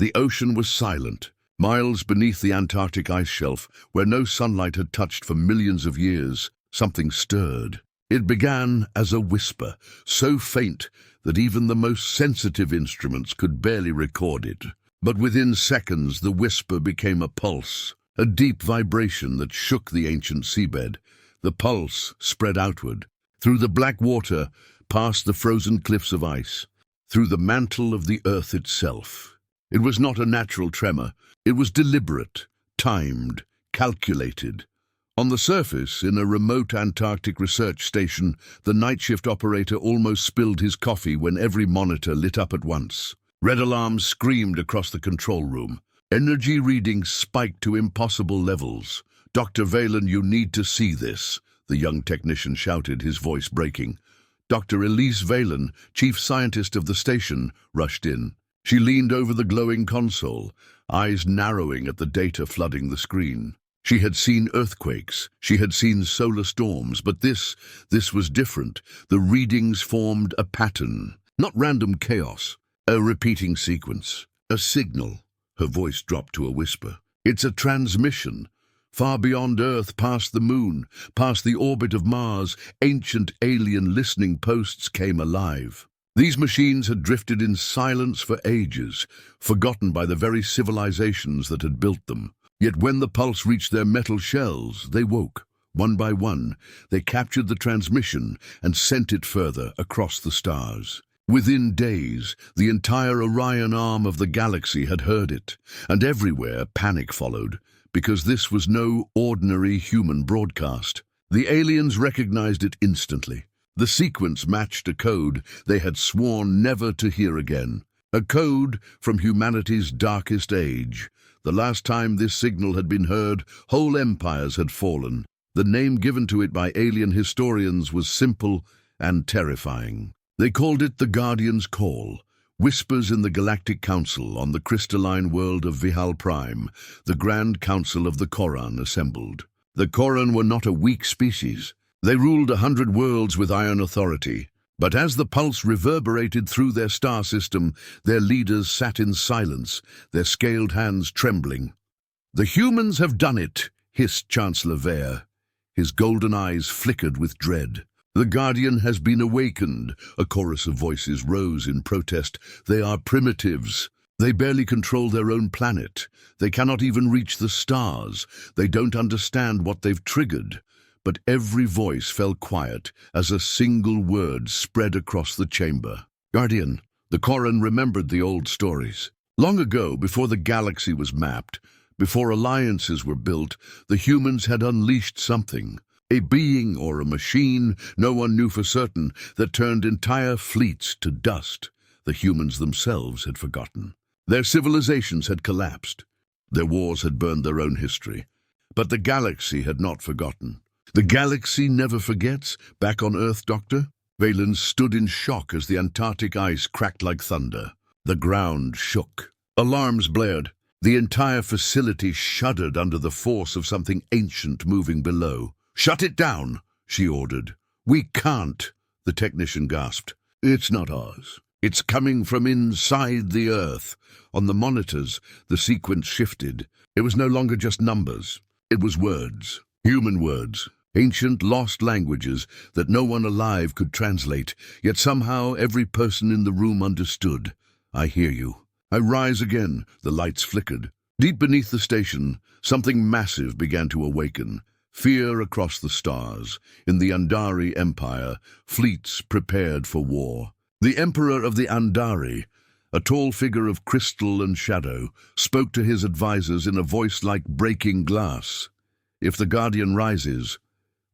The ocean was silent. Miles beneath the Antarctic ice shelf, where no sunlight had touched for millions of years, something stirred. It began as a whisper, so faint that even the most sensitive instruments could barely record it. But within seconds, the whisper became a pulse, a deep vibration that shook the ancient seabed. The pulse spread outward, through the black water, past the frozen cliffs of ice, through the mantle of the earth itself. It was not a natural tremor. It was deliberate, timed, calculated. On the surface, in a remote Antarctic research station, the night shift operator almost spilled his coffee when every monitor lit up at once. Red alarms screamed across the control room. Energy readings spiked to impossible levels. "Dr. Valen, you need to see this," the young technician shouted, his voice breaking. Dr. Elise Valen, chief scientist of the station, rushed in. She leaned over the glowing console, eyes narrowing at the data flooding the screen. She had seen earthquakes, she had seen solar storms, but this was different. The readings formed a pattern, not random chaos, a repeating sequence, a signal. Her voice dropped to a whisper. "It's a transmission. Far beyond Earth, past the moon, past the orbit of Mars, ancient alien listening posts came alive. These machines had drifted in silence for ages, forgotten by the very civilizations that had built them. Yet when the pulse reached their metal shells, they woke. One by one, they captured the transmission and sent it further across the stars. Within days, the entire Orion arm of the galaxy had heard it, and everywhere panic followed, because this was no ordinary human broadcast. The aliens recognized it instantly. The sequence matched a code they had sworn never to hear again. A code from humanity's darkest age. The last time this signal had been heard, whole empires had fallen. The name given to it by alien historians was simple and terrifying. They called it the Guardian's Call. Whispers in the Galactic Council on the crystalline world of Vihal Prime, the Grand Council of the Koran assembled. The Koran were not a weak species. They ruled 100 worlds with iron authority. But as the pulse reverberated through their star system, their leaders sat in silence, their scaled hands trembling. "The humans have done it," hissed Chancellor Vare. His golden eyes flickered with dread. "The Guardian has been awakened," a chorus of voices rose in protest. "They are primitives. They barely control their own planet. They cannot even reach the stars. They don't understand what they've triggered." But every voice fell quiet as a single word spread across the chamber. "Guardian." The Koran remembered the old stories. Long ago, before the galaxy was mapped, before alliances were built, the humans had unleashed something. A being or a machine, no one knew for certain, that turned entire fleets to dust. The humans themselves had forgotten. Their civilizations had collapsed. Their wars had burned their own history. But the galaxy had not forgotten. "The galaxy never forgets. Back on Earth, Doctor?" Valen stood in shock as the Antarctic ice cracked like thunder. The ground shook. Alarms blared. The entire facility shuddered under the force of something ancient moving below. "Shut it down," she ordered. "We can't," the technician gasped. "It's not ours. It's coming from inside the Earth." On the monitors, the sequence shifted. It was no longer just numbers. It was words. Human words. Ancient lost languages that no one alive could translate, yet somehow every person in the room understood. "I hear you. I rise again." The lights flickered. Deep beneath the station, something massive began to awaken. Fear across the stars. In the Andari Empire, fleets prepared for war. The Emperor of the Andari, a tall figure of crystal and shadow, spoke to his advisors in a voice like breaking glass. "If the Guardian rises,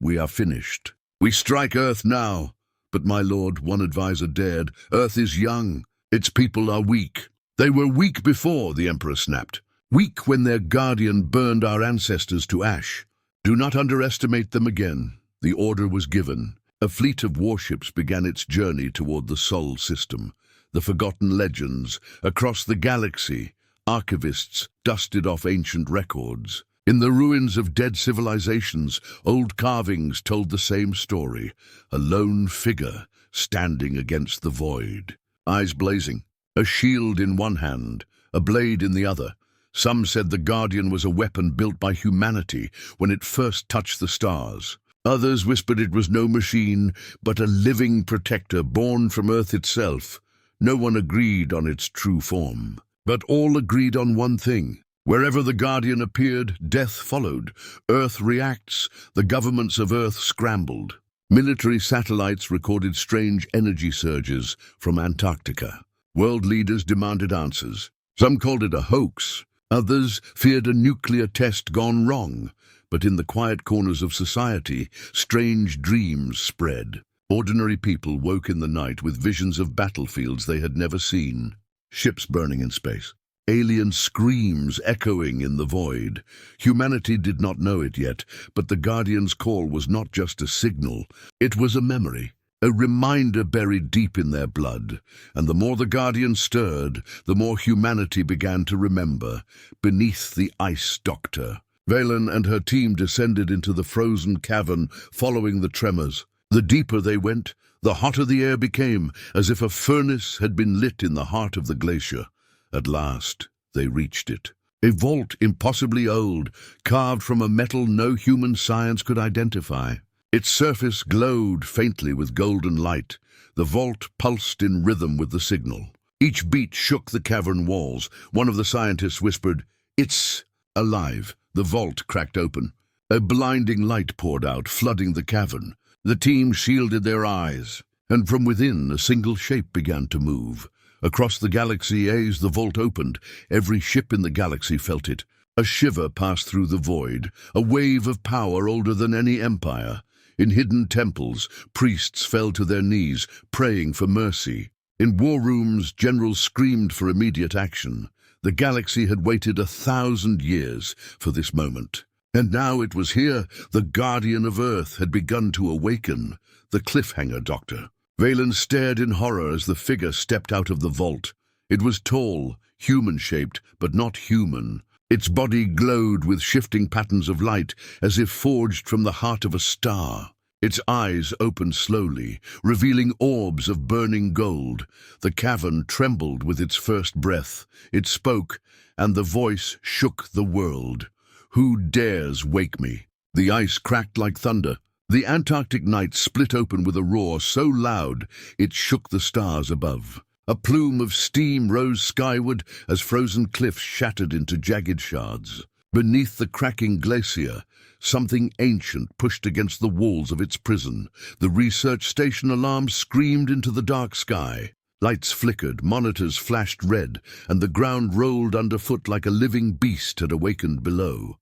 we are finished. We strike Earth now." "But my lord," one advisor dared, "Earth is young. Its people are weak." "They were weak before," the Emperor snapped. "Weak when their Guardian burned our ancestors to ash. Do not underestimate them again." The order was given. A fleet of warships began its journey toward the Sol system. The forgotten legends. Across the galaxy, archivists dusted off ancient records. In the ruins of dead civilizations, old carvings told the same story. A lone figure standing against the void. Eyes blazing, a shield in one hand, a blade in the other. Some said the Guardian was a weapon built by humanity when it first touched the stars. Others whispered it was no machine, but a living protector born from Earth itself. No one agreed on its true form. But all agreed on one thing. Wherever the Guardian appeared, death followed. Earth reacts. The governments of Earth scrambled. Military satellites recorded strange energy surges from Antarctica. World leaders demanded answers. Some called it a hoax. Others feared a nuclear test gone wrong. But in the quiet corners of society, strange dreams spread. Ordinary people woke in the night with visions of battlefields they had never seen. Ships burning in space. Alien screams echoing in the void. Humanity did not know it yet, but the Guardian's call was not just a signal. It was a memory, a reminder buried deep in their blood. And the more the Guardian stirred, the more humanity began to remember. Beneath the ice doctor, Valen and her team descended into the frozen cavern, following the tremors. The deeper they went, the hotter the air became, as if a furnace had been lit in the heart of the glacier. At last, they reached it. A vault impossibly old, carved from a metal no human science could identify. Its surface glowed faintly with golden light. The vault pulsed in rhythm with the signal. Each beat shook the cavern walls. One of the scientists whispered, "It's alive." The vault cracked open. A blinding light poured out, flooding the cavern. The team shielded their eyes, and from within a single shape began to move. Across the galaxy as the vault opened, every ship in the galaxy felt it. A shiver passed through the void, a wave of power older than any empire. In hidden temples, priests fell to their knees, praying for mercy. In war rooms, generals screamed for immediate action. The galaxy had waited 1,000 years for this moment. And now it was here. The Guardian of Earth had begun to awaken. The cliffhanger doctor. Valen stared in horror as the figure stepped out of the vault. It was tall, human-shaped, but not human. Its body glowed with shifting patterns of light, as if forged from the heart of a star. Its eyes opened slowly, revealing orbs of burning gold. The cavern trembled with its first breath. It spoke, and the voice shook the world. "Who dares wake me?" The ice cracked like thunder. The Antarctic night split open with a roar so loud it shook the stars above. A plume of steam rose skyward as frozen cliffs shattered into jagged shards. Beneath the cracking glacier, something ancient pushed against the walls of its prison. The research station alarm screamed into the dark sky. Lights flickered, monitors flashed red, and the ground rolled underfoot like a living beast had awakened below.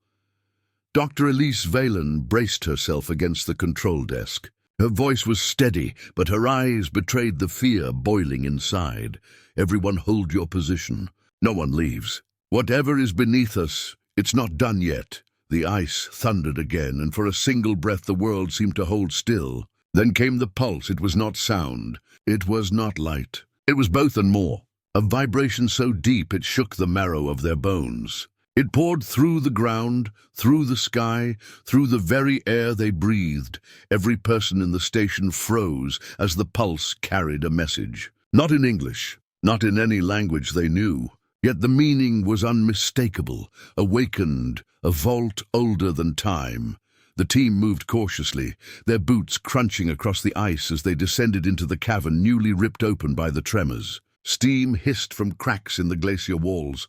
Dr. Elise Valen braced herself against the control desk. Her voice was steady, but her eyes betrayed the fear boiling inside. "Everyone hold your position. No one leaves. Whatever is beneath us, it's not done yet." The ice thundered again, and for a single breath the world seemed to hold still. Then came the pulse. It was not sound. It was not light. It was both and more. A vibration so deep it shook the marrow of their bones. It poured through the ground, through the sky, through the very air they breathed. Every person in the station froze as the pulse carried a message. Not in English, not in any language they knew. Yet the meaning was unmistakable. Awakened, a vault older than time. The team moved cautiously, their boots crunching across the ice as they descended into the cavern newly ripped open by the tremors. Steam hissed from cracks in the glacier walls,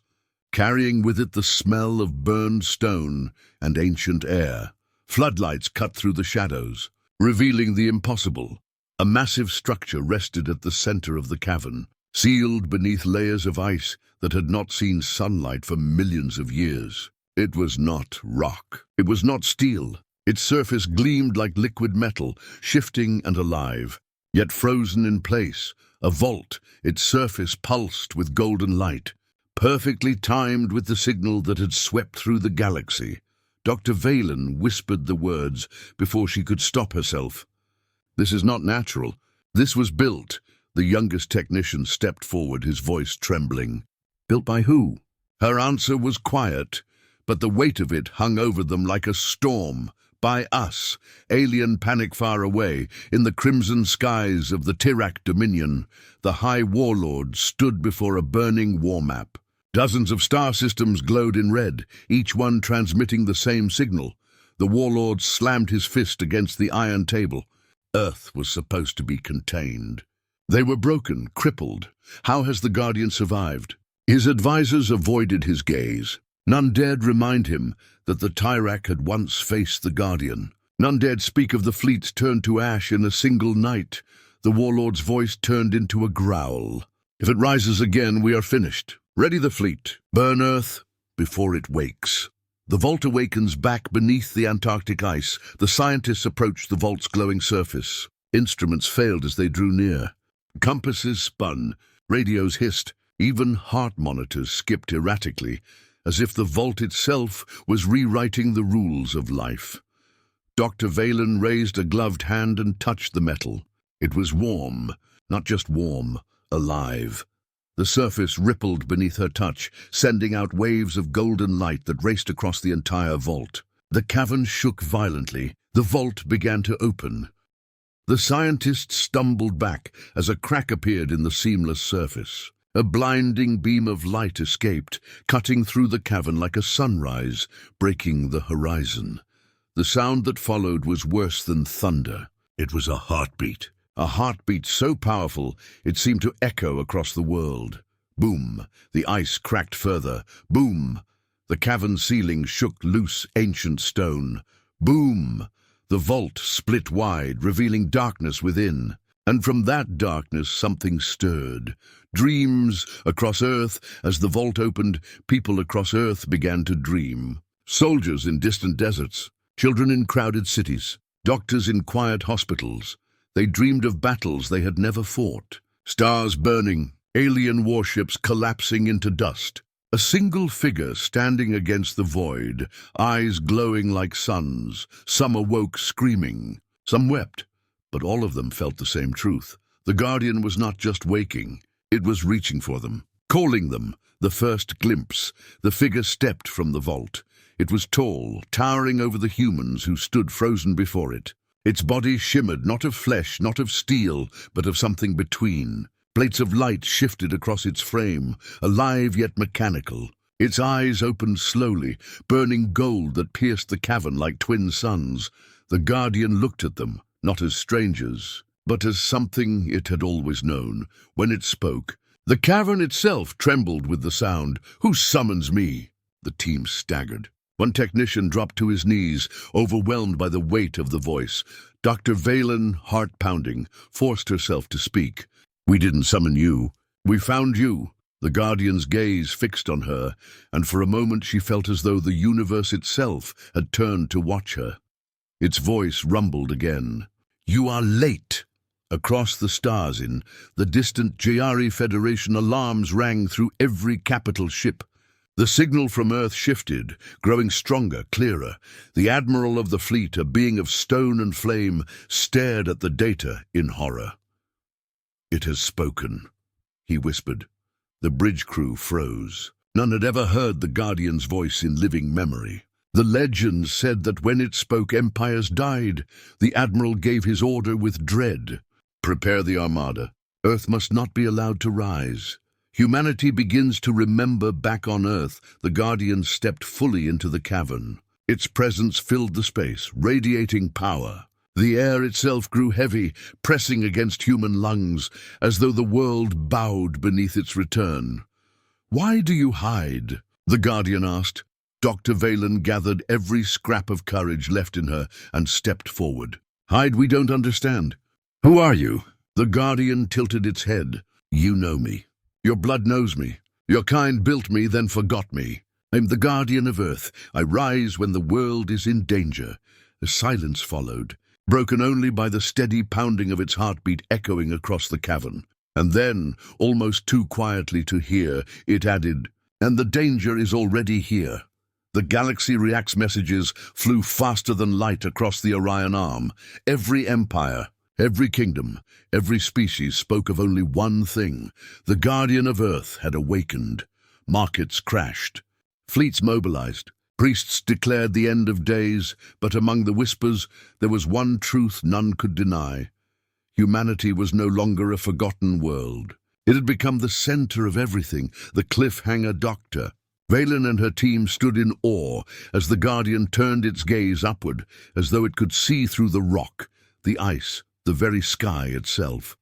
carrying with it the smell of burned stone and ancient air. Floodlights cut through the shadows, revealing the impossible. A massive structure rested at the center of the cavern, sealed beneath layers of ice that had not seen sunlight for millions of years. It was not rock. It was not steel. Its surface gleamed like liquid metal, shifting and alive, yet frozen in place. A vault, its surface pulsed with golden light, perfectly timed with the signal that had swept through the galaxy. Dr. Valen whispered the words before she could stop herself. "This is not natural. This was built." The youngest technician stepped forward, his voice trembling. "Built by who?" Her answer was quiet, but the weight of it hung over them like a storm. "By us." Alien panic far away, in the crimson skies of the Tirac Dominion, the High Warlord stood before a burning war map. Dozens of star systems glowed in red, each one transmitting the same signal. The warlord slammed his fist against the iron table. Earth was supposed to be contained. They were broken, crippled. How has the Guardian survived? His advisors avoided his gaze. None dared remind him that the Tyrak had once faced the Guardian. None dared speak of the fleets turned to ash in a single night. The warlord's voice turned into a growl. If it rises again, we are finished. Ready the fleet. Burn Earth before it wakes. The vault awakens back beneath the Antarctic ice. The scientists approached the vault's glowing surface. Instruments failed as they drew near. Compasses spun. Radios hissed. Even heart monitors skipped erratically, as if the vault itself was rewriting the rules of life. Dr. Valen raised a gloved hand and touched the metal. It was warm, not just warm, alive. The surface rippled beneath her touch, sending out waves of golden light that raced across the entire vault. The cavern shook violently. The vault began to open. The scientists stumbled back as a crack appeared in the seamless surface. A blinding beam of light escaped, cutting through the cavern like a sunrise, breaking the horizon. The sound that followed was worse than thunder. It was a heartbeat so powerful it seemed to echo across the world. Boom! The ice cracked further. Boom! The cavern ceiling shook loose ancient stone. Boom! The vault split wide, revealing darkness within. And from that darkness something stirred. Dreams across Earth. As the vault opened, people across Earth began to dream. Soldiers in distant deserts, children in crowded cities, doctors in quiet hospitals. They dreamed of battles they had never fought. Stars burning, alien warships collapsing into dust. A single figure standing against the void, eyes glowing like suns. Some awoke screaming. Some wept, but all of them felt the same truth. The Guardian was not just waking, it was reaching for them, calling them. The first glimpse, the figure stepped from the vault. It was tall, towering over the humans who stood frozen before it. Its body shimmered, not of flesh, not of steel, but of something between. Plates of light shifted across its frame, alive yet mechanical. Its eyes opened slowly, burning gold that pierced the cavern like twin suns. The Guardian looked at them, not as strangers, but as something it had always known. When it spoke, the cavern itself trembled with the sound. "Who summons me?" The team staggered. One technician dropped to his knees, overwhelmed by the weight of the voice. Dr. Valen, heart pounding, forced herself to speak. "We didn't summon you. We found you." The Guardian's gaze fixed on her, and for a moment she felt as though the universe itself had turned to watch her. Its voice rumbled again. "You are late." Across the stars in the distant Jayari Federation, alarms rang through every capital ship. The signal from Earth shifted, growing stronger, clearer. The admiral of the fleet, a being of stone and flame, stared at the data in horror. "It has spoken," he whispered. The bridge crew froze. None had ever heard the Guardian's voice in living memory. The legends said that when it spoke, empires died. The admiral gave his order with dread. "Prepare the armada. Earth must not be allowed to rise." Humanity begins to remember back on Earth. The Guardian stepped fully into the cavern. Its presence filled the space, radiating power. The air itself grew heavy, pressing against human lungs, as though the world bowed beneath its return. "Why do you hide?" the Guardian asked. Dr. Valen gathered every scrap of courage left in her and stepped forward. "Hide, we don't understand." "Who are you?" The Guardian tilted its head. "You know me. Your blood knows me. Your kind built me, then forgot me. I'm the Guardian of Earth. I rise when the world is in danger." A silence followed, broken only by the steady pounding of its heartbeat echoing across the cavern. And then, almost too quietly to hear, it added, "And the danger is already here." The Galaxy React's messages flew faster than light across the Orion Arm. Every empire, every kingdom, every species spoke of only one thing. The Guardian of Earth had awakened. Markets crashed. Fleets mobilized. Priests declared the end of days, but among the whispers there was one truth none could deny. Humanity was no longer a forgotten world. It had become the center of everything, the cliffhanger doctor. Valen and her team stood in awe as the Guardian turned its gaze upward, as though it could see through the rock, the ice, the very sky itself.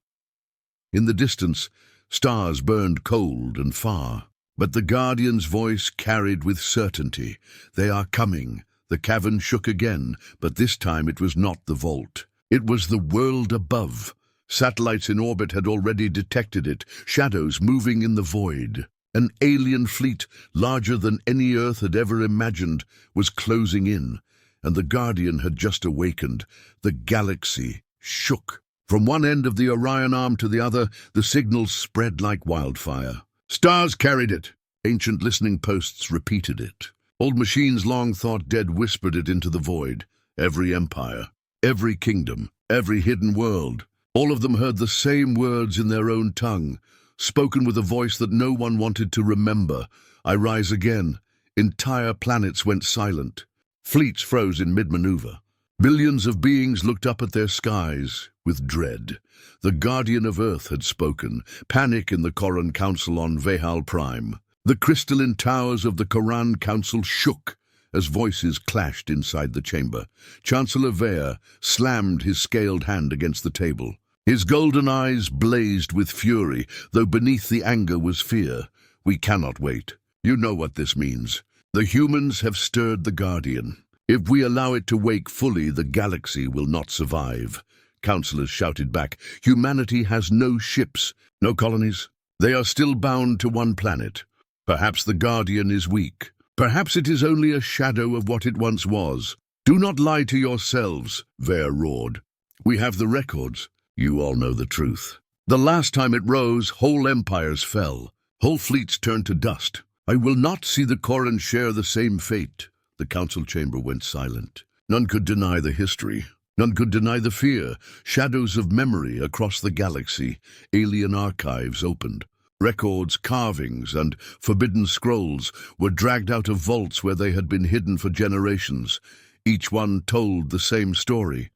In the distance, stars burned cold and far, but the Guardian's voice carried with certainty. They are coming. The cavern shook again, but this time it was not the vault. It was the world above. Satellites in orbit had already detected it, shadows moving in the void. An alien fleet, larger than any Earth had ever imagined, was closing in, and the Guardian had just awakened. The galaxy shook. From one end of the Orion arm to the other, the signals spread like wildfire. Stars carried it. Ancient listening posts repeated it. Old machines long thought dead whispered it into the void. Every empire, every kingdom, every hidden world. All of them heard the same words in their own tongue, spoken with a voice that no one wanted to remember. I rise again. Entire planets went silent. Fleets froze in mid-maneuver. Billions of beings looked up at their skies with dread. The Guardian of Earth had spoken. Panic in the Koran Council on Vehal Prime. The crystalline towers of the Koran Council shook as voices clashed inside the chamber. Chancellor Vare slammed his scaled hand against the table. His golden eyes blazed with fury, though beneath the anger was fear. We cannot wait. You know what this means. The humans have stirred the Guardian. If we allow it to wake fully, the galaxy will not survive. Councillors shouted back. Humanity has no ships, no colonies. They are still bound to one planet. Perhaps the Guardian is weak. Perhaps it is only a shadow of what it once was. Do not lie to yourselves, Vare roared. We have the records. You all know the truth. The last time it rose, whole empires fell. Whole fleets turned to dust. I will not see the Koran share the same fate. The council chamber went silent. None could deny the history. None could deny the fear. Shadows of memory across the galaxy. Alien archives opened. Records, carvings, and forbidden scrolls were dragged out of vaults where they had been hidden for generations. Each one told the same story.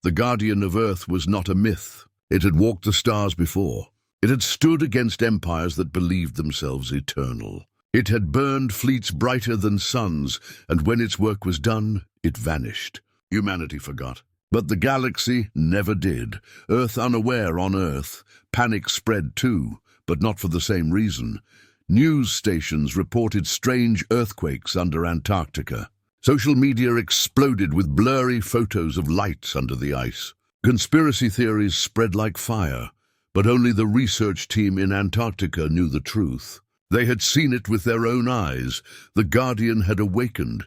The Guardian of Earth was not a myth. It had walked the stars before. It had stood against empires that believed themselves eternal. It had burned fleets brighter than suns, and when its work was done, it vanished. Humanity forgot. But the galaxy never did. Earth unaware on Earth. Panic spread too, but not for the same reason. News stations reported strange earthquakes under Antarctica. Social media exploded with blurry photos of lights under the ice. Conspiracy theories spread like fire, but only the research team in Antarctica knew the truth. They had seen it with their own eyes. The Guardian had awakened.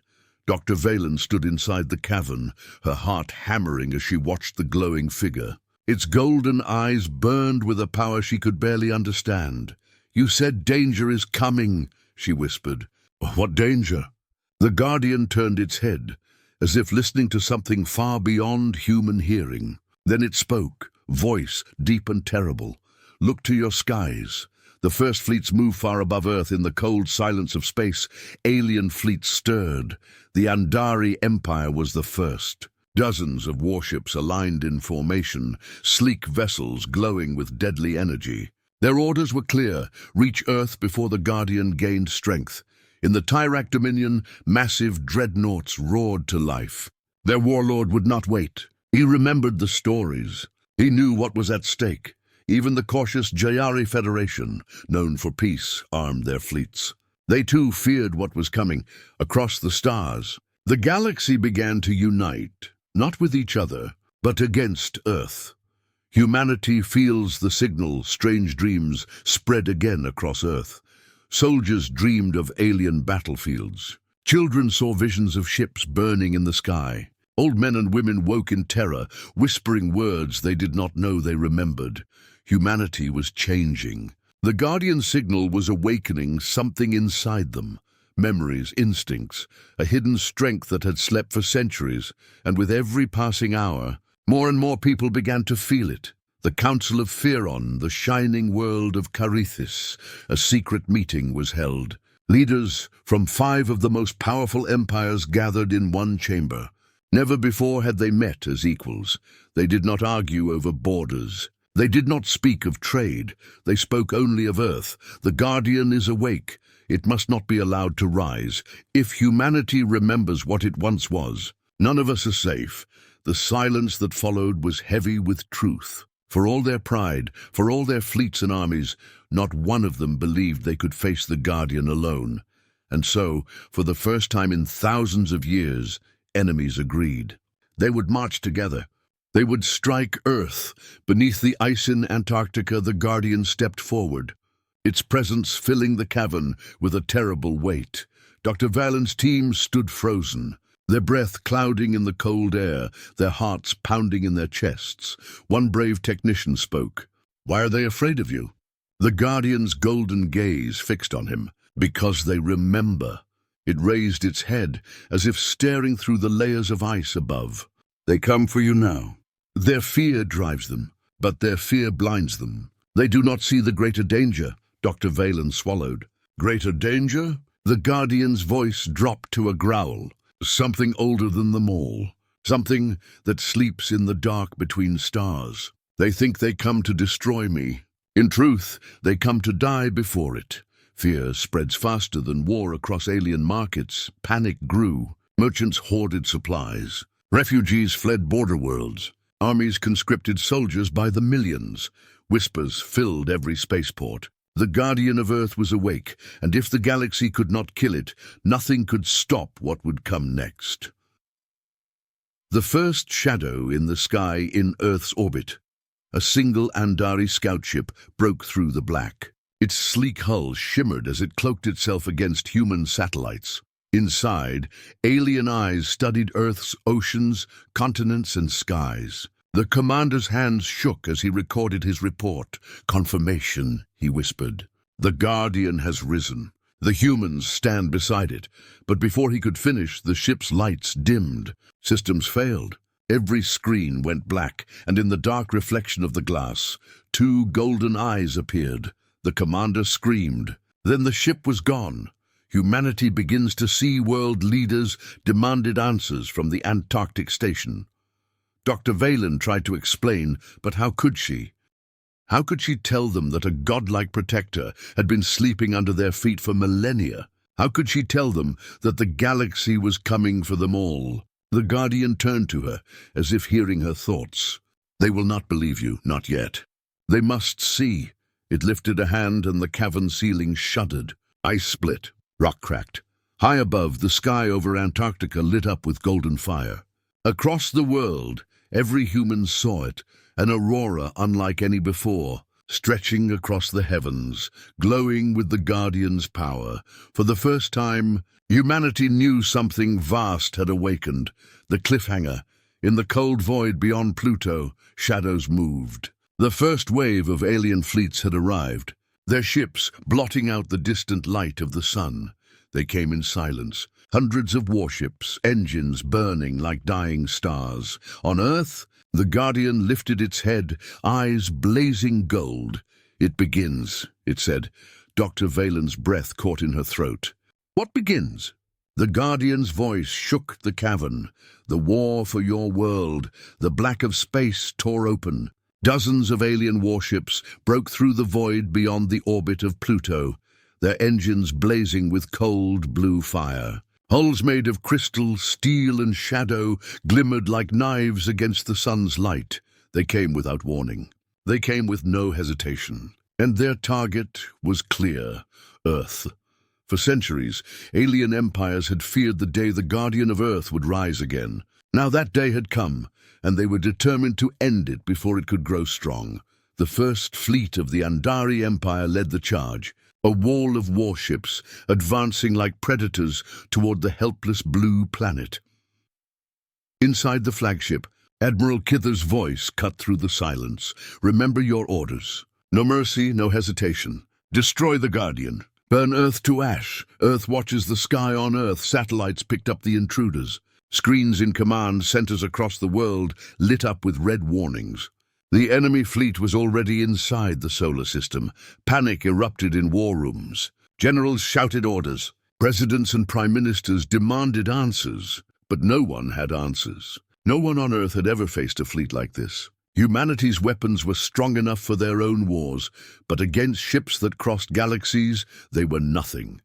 Dr. Valen stood inside the cavern, her heart hammering as she watched the glowing figure. Its golden eyes burned with a power she could barely understand. You said danger is coming, she whispered. What danger? The Guardian turned its head, as if listening to something far beyond human hearing. Then it spoke, voice deep and terrible. Look to your skies. The first fleets moved far above Earth in the cold silence of space. Alien fleets stirred. The Andari Empire was the first. Dozens of warships aligned in formation, sleek vessels glowing with deadly energy. Their orders were clear: reach Earth before the Guardian gained strength. In the Tyrak Dominion, massive dreadnoughts roared to life. Their warlord would not wait. He remembered the stories. He knew what was at stake. Even the cautious Jayari Federation, known for peace, armed their fleets. They too feared what was coming. Across the stars, the galaxy began to unite, not with each other, but against Earth. Humanity feels the signal. Strange dreams spread again across Earth. Soldiers dreamed of alien battlefields. Children saw visions of ships burning in the sky. Old men and women woke in terror, whispering words they did not know they remembered. Humanity was changing. The Guardian signal was awakening something inside them. Memories, instincts, a hidden strength that had slept for centuries, and with every passing hour, more and more people began to feel it. The Council of Fearon, the shining world of Carithis, a secret meeting was held. Leaders from 5 of the most powerful empires gathered in one chamber. Never before had they met as equals. They did not argue over borders. They did not speak of trade. They spoke only of Earth. The Guardian is awake. It must not be allowed to rise. If humanity remembers what it once was, none of us are safe. The silence that followed was heavy with truth. For all their pride, for all their fleets and armies, not one of them believed they could face the Guardian alone. And so, for the first time in thousands of years, enemies agreed. They would march together. They would strike Earth. Beneath the ice in Antarctica, the Guardian stepped forward, its presence filling the cavern with a terrible weight. Dr. Valen's team stood frozen, their breath clouding in the cold air, their hearts pounding in their chests. One brave technician spoke. "Why are they afraid of you?" The Guardian's golden gaze fixed on him. "Because they remember." It raised its head, as if staring through the layers of ice above. "They come for you now." Their fear drives them, but their fear blinds them. They do not see the greater danger. Dr. Valen swallowed. "Greater danger?" The Guardian's voice dropped to a growl. "Something older than them all. Something that sleeps in the dark between stars. They think they come to destroy me. In truth, they come to die before it." Fear spreads faster than war across alien markets. Panic grew. Merchants hoarded supplies. Refugees fled border worlds. Armies conscripted soldiers by the millions. Whispers filled every spaceport. The Guardian of Earth was awake, and if the galaxy could not kill it, nothing could stop what would come next. The first shadow in the sky in Earth's orbit. A single Andari scout ship broke through the black. Its sleek hull shimmered as it cloaked itself against human satellites. Inside, alien eyes studied Earth's oceans, continents, and skies. The commander's hands shook as he recorded his report. "Confirmation," he whispered. "The Guardian has risen. The humans stand beside it." But before he could finish, the ship's lights dimmed. Systems failed. Every screen went black, and in the dark reflection of the glass, two golden eyes appeared. The commander screamed. Then the ship was gone. Humanity begins to see world leaders demanded answers from the Antarctic station. Dr. Valen tried to explain, but how could she? How could she tell them that a godlike protector had been sleeping under their feet for millennia? How could she tell them that the galaxy was coming for them all? The Guardian turned to her, as if hearing her thoughts. "They will not believe you, not yet. They must see." It lifted a hand and the cavern ceiling shuddered. Ice split. Rock cracked. High above, the sky over Antarctica lit up with golden fire. Across the world, every human saw it, an aurora unlike any before, stretching across the heavens, glowing with the Guardian's power. For the first time, humanity knew something vast had awakened. The cliffhanger. In the cold void beyond Pluto, shadows moved. The first wave of alien fleets had arrived, their ships blotting out the distant light of the sun. They came in silence, hundreds of warships, engines burning like dying stars. On Earth, the Guardian lifted its head, eyes blazing gold. "It begins," it said. Dr. Valen's breath caught in her throat. "What begins?" The Guardian's voice shook the cavern. "The war for your world." The black of space tore open. Dozens of alien warships broke through the void beyond the orbit of Pluto, their engines blazing with cold blue fire. Hulls made of crystal, steel, and shadow glimmered like knives against the sun's light. They came without warning. They came with no hesitation. And their target was clear: Earth. For centuries, alien empires had feared the day the Guardian of Earth would rise again. Now that day had come, and they were determined to end it before it could grow strong. The first fleet of the Andari Empire led the charge, a wall of warships advancing like predators toward the helpless blue planet. Inside the flagship, Admiral Kither's voice cut through the silence. "Remember your orders. No mercy, no hesitation. Destroy the Guardian. Burn Earth to ash. Earth watches the sky on Earth. Satellites picked up the intruders. Screens in command centers across the world lit up with red warnings. The enemy fleet was already inside the solar system. Panic erupted in war rooms. Generals shouted orders. Presidents and prime ministers demanded answers, but no one had answers. No one on Earth had ever faced a fleet like this. Humanity's weapons were strong enough for their own wars, but against ships that crossed galaxies, they were nothing.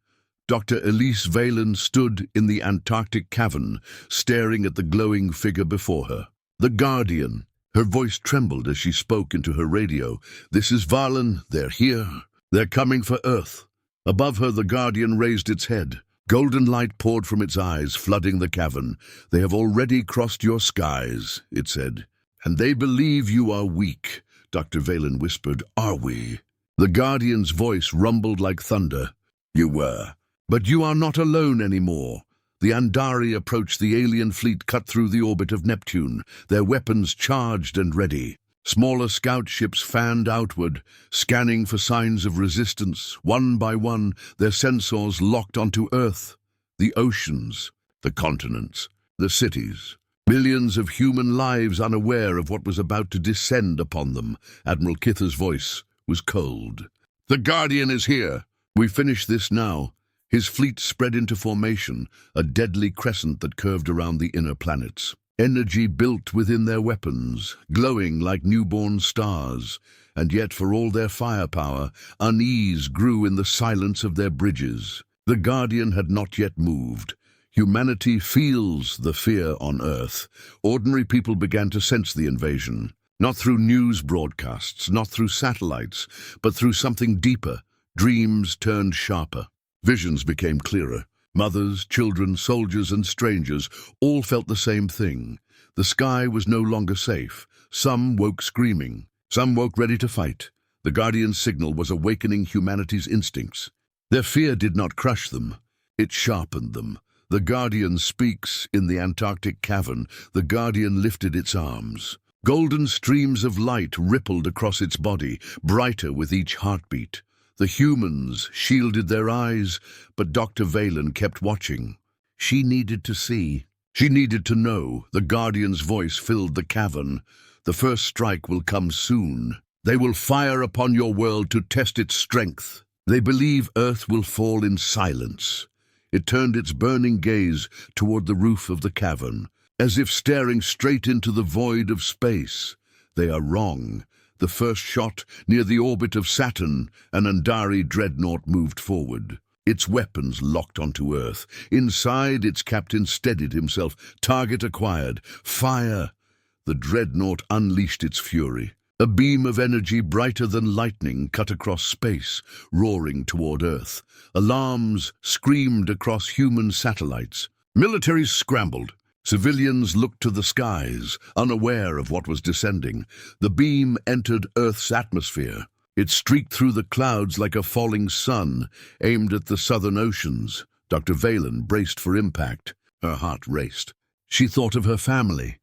Dr. Elise Valen stood in the Antarctic cavern, staring at the glowing figure before her. The Guardian. Her voice trembled as she spoke into her radio. "This is Valen. They're here. They're coming for Earth." Above her, the Guardian raised its head. Golden light poured from its eyes, flooding the cavern. "They have already crossed your skies," it said. "And they believe you are weak," Dr. Valen whispered. "Are we?" The Guardian's voice rumbled like thunder. "You were. But you are not alone anymore." The Andari approached. The alien fleet cut through the orbit of Neptune, their weapons charged and ready. Smaller scout ships fanned outward, scanning for signs of resistance. One by one, their sensors locked onto Earth. The oceans, the continents, the cities. Millions of human lives unaware of what was about to descend upon them. Admiral Kither's voice was cold. "The Guardian is here. We finish this now." His fleet spread into formation, a deadly crescent that curved around the inner planets. Energy built within their weapons, glowing like newborn stars, and yet for all their firepower, unease grew in the silence of their bridges. The Guardian had not yet moved. Humanity feels the fear on Earth. Ordinary people began to sense the invasion, not through news broadcasts, not through satellites, but through something deeper. Dreams turned sharper. Visions became clearer. Mothers, children, soldiers, and strangers all felt the same thing. The sky was no longer safe. Some woke screaming. Some woke ready to fight. The Guardian's signal was awakening humanity's instincts. Their fear did not crush them. It sharpened them. The Guardian speaks in the Antarctic cavern. The Guardian lifted its arms. Golden streams of light rippled across its body, brighter with each heartbeat. The humans shielded their eyes, but Dr. Valen kept watching. She needed to see. She needed to know. The Guardian's voice filled the cavern. "The first strike will come soon. They will fire upon your world to test its strength. They believe Earth will fall in silence." It turned its burning gaze toward the roof of the cavern, as if staring straight into the void of space. They are wrong. The first shot, near the orbit of Saturn, an Andari dreadnought moved forward. Its weapons locked onto Earth. Inside, its captain steadied himself. Target acquired. Fire! The dreadnought unleashed its fury. A beam of energy brighter than lightning cut across space, roaring toward Earth. Alarms screamed across human satellites. Militaries scrambled. Civilians looked to the skies, unaware of what was descending. The beam entered Earth's atmosphere. It streaked through the clouds like a falling sun, aimed at the southern oceans. Dr. Valen braced for impact. Her heart raced. She thought of her family.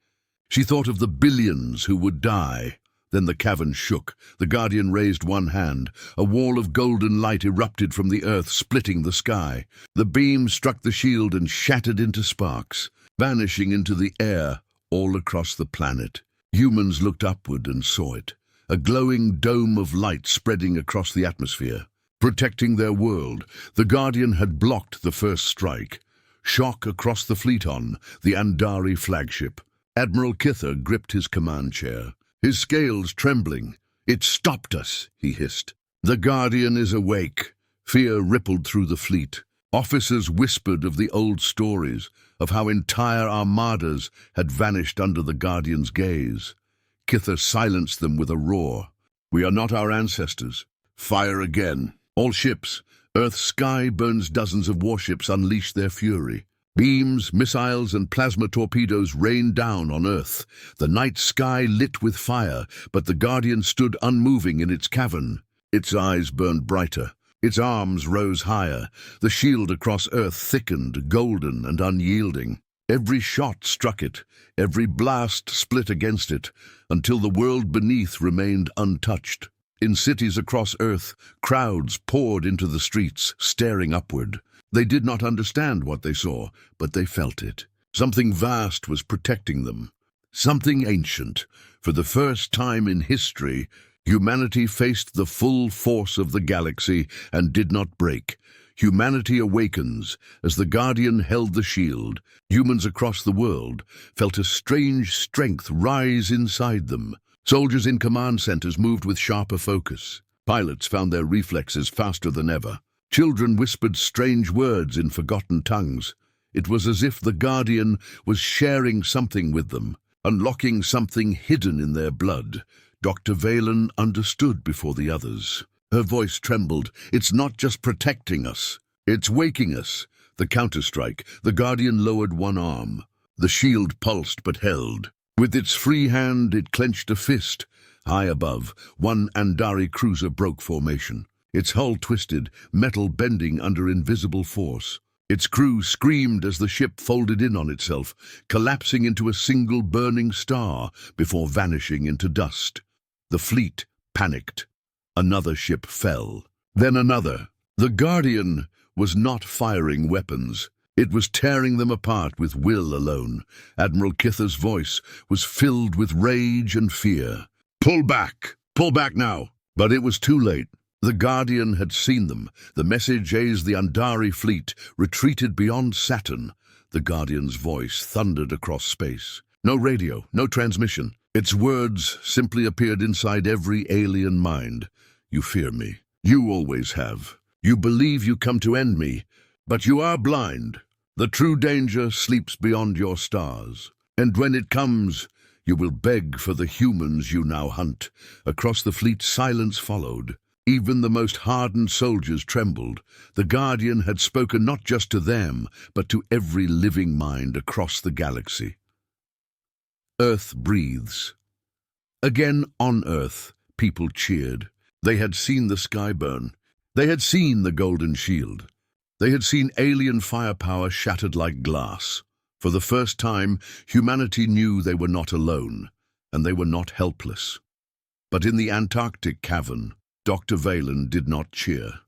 She thought of the billions who would die. Then the cavern shook. The Guardian raised one hand. A wall of golden light erupted from the Earth, splitting the sky. The beam struck the shield and shattered into sparks, vanishing into the air all across the planet. Humans looked upward and saw it, a glowing dome of light spreading across the atmosphere, protecting their world. The Guardian had blocked the first strike. Shock across the fleet on the Andari flagship. Admiral Kither gripped his command chair, his scales trembling. "It stopped us," he hissed. "The Guardian is awake." Fear rippled through the fleet. Officers whispered of the old stories, of how entire armadas had vanished under the Guardian's gaze. Kither silenced them with a roar. "We are not our ancestors. Fire again. All ships. Earth's sky burns. Dozens of warships unleash their fury. Beams, missiles, and plasma torpedoes rained down on Earth. The night sky lit with fire, but the Guardian stood unmoving in its cavern. Its eyes burned brighter. Its arms rose higher. The shield across Earth thickened, golden and unyielding. Every shot struck it. Every blast split against it, until the world beneath remained untouched. In cities across Earth, crowds poured into the streets, staring upward. They did not understand what they saw, but they felt it. Something vast was protecting them. Something ancient. For the first time in history, humanity faced the full force of the galaxy and did not break. Humanity awakens. As the Guardian held the shield, humans across the world felt a strange strength rise inside them. Soldiers in command centers moved with sharper focus. Pilots found their reflexes faster than ever. Children whispered strange words in forgotten tongues. It was as if the Guardian was sharing something with them, unlocking something hidden in their blood. Dr. Valen understood before the others. Her voice trembled. It's not just protecting us. It's waking us. The counterstrike. The Guardian lowered one arm. The shield pulsed but held. With its free hand, it clenched a fist. High above, one Andari cruiser broke formation. Its hull twisted, metal bending under invisible force. Its crew screamed as the ship folded in on itself, collapsing into a single burning star before vanishing into dust. The fleet panicked. Another ship fell. Then another. The Guardian was not firing weapons. It was tearing them apart with will alone. Admiral Kither's voice was filled with rage and fear. Pull back! Pull back now! But it was too late. The Guardian had seen them. The message as the Andari fleet retreated beyond Saturn. The Guardian's voice thundered across space. No radio, no transmission. Its words simply appeared inside every alien mind. You fear me. You always have. You believe you come to end me, but you are blind. The true danger sleeps beyond your stars. And when it comes, you will beg for the humans you now hunt. Across the fleet, silence followed. Even the most hardened soldiers trembled. The Guardian had spoken not just to them, but to every living mind across the galaxy. Earth breathes. Again on Earth, people cheered. They had seen the sky burn. They had seen the golden shield. They had seen alien firepower shattered like glass. For the first time, humanity knew they were not alone, and they were not helpless. But in the Antarctic cavern, Dr. Valen did not cheer.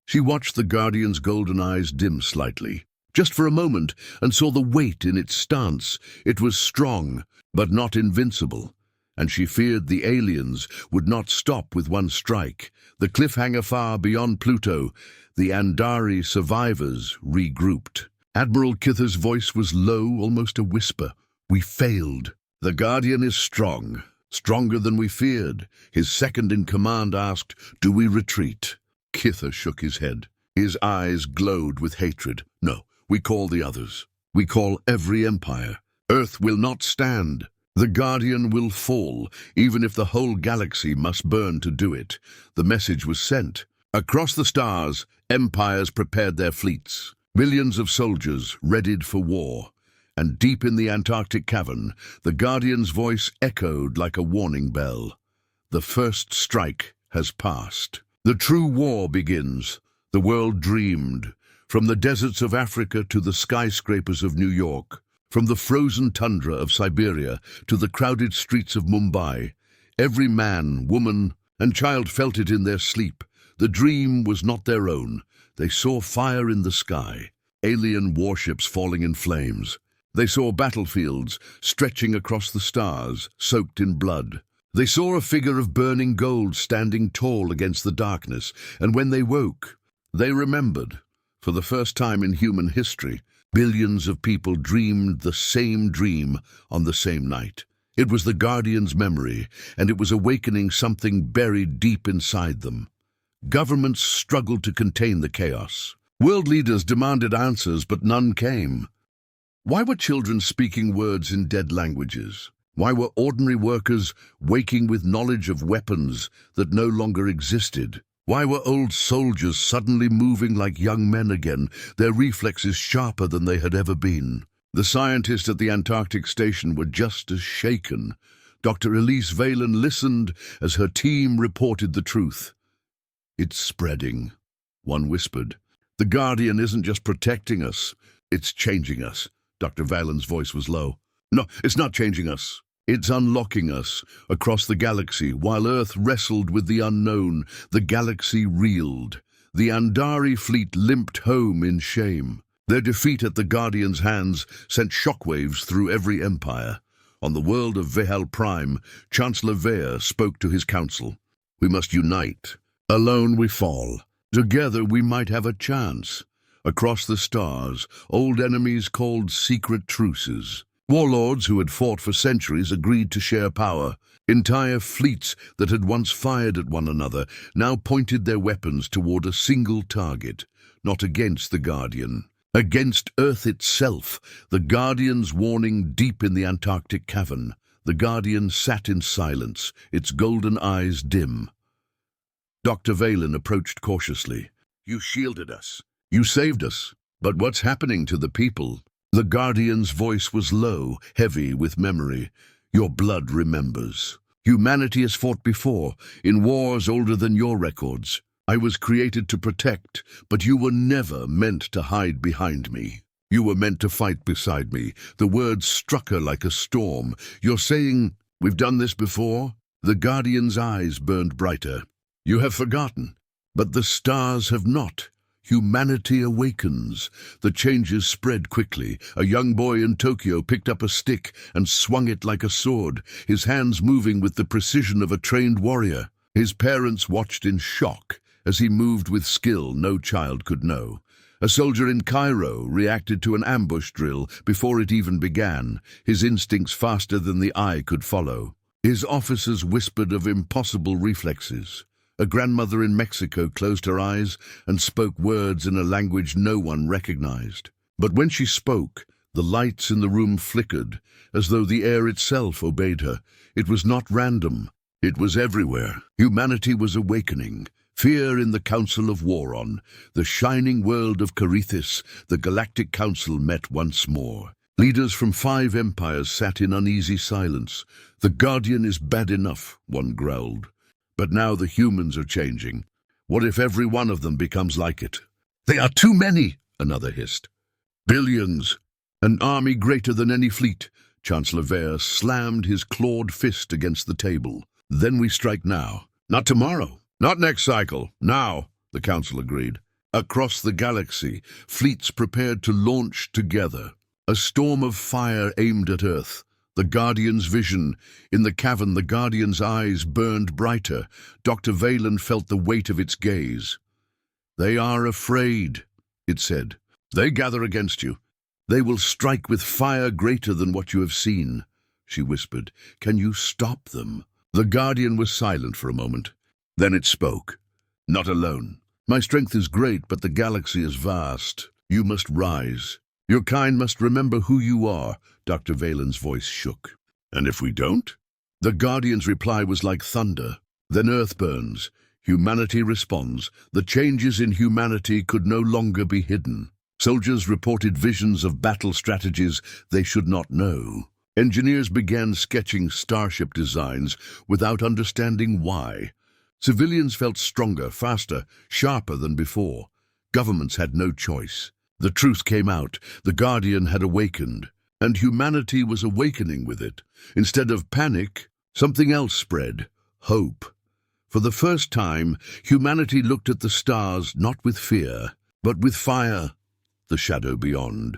She watched the Guardian's golden eyes dim slightly, just for a moment, and saw the weight in its stance. It was strong, but not invincible, and she feared the aliens would not stop with one strike. The cliffhanger far beyond Pluto, the Andari survivors regrouped. Admiral Kither's voice was low, almost a whisper. We failed. The Guardian is strong, stronger than we feared. His second-in-command asked, do we retreat? Kither shook his head. His eyes glowed with hatred. No, we call the others. We call every empire. Earth will not stand. The Guardian will fall, even if the whole galaxy must burn to do it. The message was sent. Across the stars, empires prepared their fleets. Millions of soldiers readied for war. And deep in the Antarctic cavern, the Guardian's voice echoed like a warning bell. The first strike has passed. The true war begins. The world dreamed. From the deserts of Africa to the skyscrapers of New York, from the frozen tundra of Siberia to the crowded streets of Mumbai, every man, woman, and child felt it in their sleep. The dream was not their own. They saw fire in the sky, alien warships falling in flames. They saw battlefields stretching across the stars, soaked in blood. They saw a figure of burning gold standing tall against the darkness, and when they woke, they remembered. For the first time in human history, billions of people dreamed the same dream on the same night. It was the Guardian's memory, and it was awakening something buried deep inside them. Governments struggled to contain the chaos. World leaders demanded answers, but none came. Why were children speaking words in dead languages? Why were ordinary workers waking with knowledge of weapons that no longer existed? Why were old soldiers suddenly moving like young men again, their reflexes sharper than they had ever been? The scientists at the Antarctic station were just as shaken. Dr. Elise Valen listened as her team reported the truth. It's spreading, one whispered. The Guardian isn't just protecting us, it's changing us. Dr. Valen's voice was low. No, it's not changing us. It's unlocking us. Across the galaxy, while Earth wrestled with the unknown, the galaxy reeled. The Andari fleet limped home in shame. Their defeat at the Guardian's hands sent shockwaves through every empire. On the world of Vehal Prime, Chancellor Vere spoke to his council. We must unite. Alone we fall. Together we might have a chance. Across the stars, old enemies called secret truces. Warlords who had fought for centuries agreed to share power. Entire fleets that had once fired at one another now pointed their weapons toward a single target, not against the Guardian. Against Earth itself, the Guardian's warning deep in the Antarctic cavern. The Guardian sat in silence, its golden eyes dim. Dr. Valen approached cautiously. "You shielded us. You saved us. But what's happening to the people?" The Guardian's voice was low, heavy with memory. "Your blood remembers. Humanity has fought before, in wars older than your records. I was created to protect, but you were never meant to hide behind me. You were meant to fight beside me." The words struck her like a storm. "You're saying, we've done this before?" The Guardian's eyes burned brighter. "You have forgotten, but the stars have not. Humanity awakens." The changes spread quickly. A young boy in Tokyo picked up a stick and swung it like a sword, his hands moving with the precision of a trained warrior. His parents watched in shock as he moved with skill no child could know. A soldier in Cairo reacted to an ambush drill before it even began, his instincts faster than the eye could follow. His officers whispered of impossible reflexes. A grandmother in Mexico closed her eyes and spoke words in a language no one recognized. But when she spoke, the lights in the room flickered, as though the air itself obeyed her. It was not random. It was everywhere. Humanity was awakening. Fear in the Council of Waron, the shining world of Carithis. The Galactic Council met once more. Leaders from 5 empires sat in uneasy silence. "The Guardian is bad enough," one growled. "But now the humans are changing. What if every one of them becomes like it?" "They are too many," another hissed. "Billions. An army greater than any fleet." Chancellor Vere slammed his clawed fist against the table. "Then we strike now. Not tomorrow. Not next cycle. Now," the Council agreed. Across the galaxy, fleets prepared to launch together. A storm of fire aimed at Earth. The Guardian's vision. In the cavern, the Guardian's eyes burned brighter. Dr. Valen felt the weight of its gaze. "They are afraid," it said. "They gather against you. They will strike with fire greater than what you have seen." She whispered, "Can you stop them?" The Guardian was silent for a moment. Then it spoke. "Not alone. My strength is great, but the galaxy is vast. You must rise. Your kind must remember who you are." Dr. Valen's voice shook. "And if we don't?" The Guardian's reply was like thunder. "Then Earth burns. Humanity responds. The changes in humanity could no longer be hidden." Soldiers reported visions of battle strategies they should not know. Engineers began sketching starship designs without understanding why. Civilians felt stronger, faster, sharper than before. Governments had no choice. The truth came out. The Guardian had awakened, and humanity was awakening with it. Instead of panic, something else spread: hope. For the first time, humanity looked at the stars not with fear, but with fire, the shadow beyond.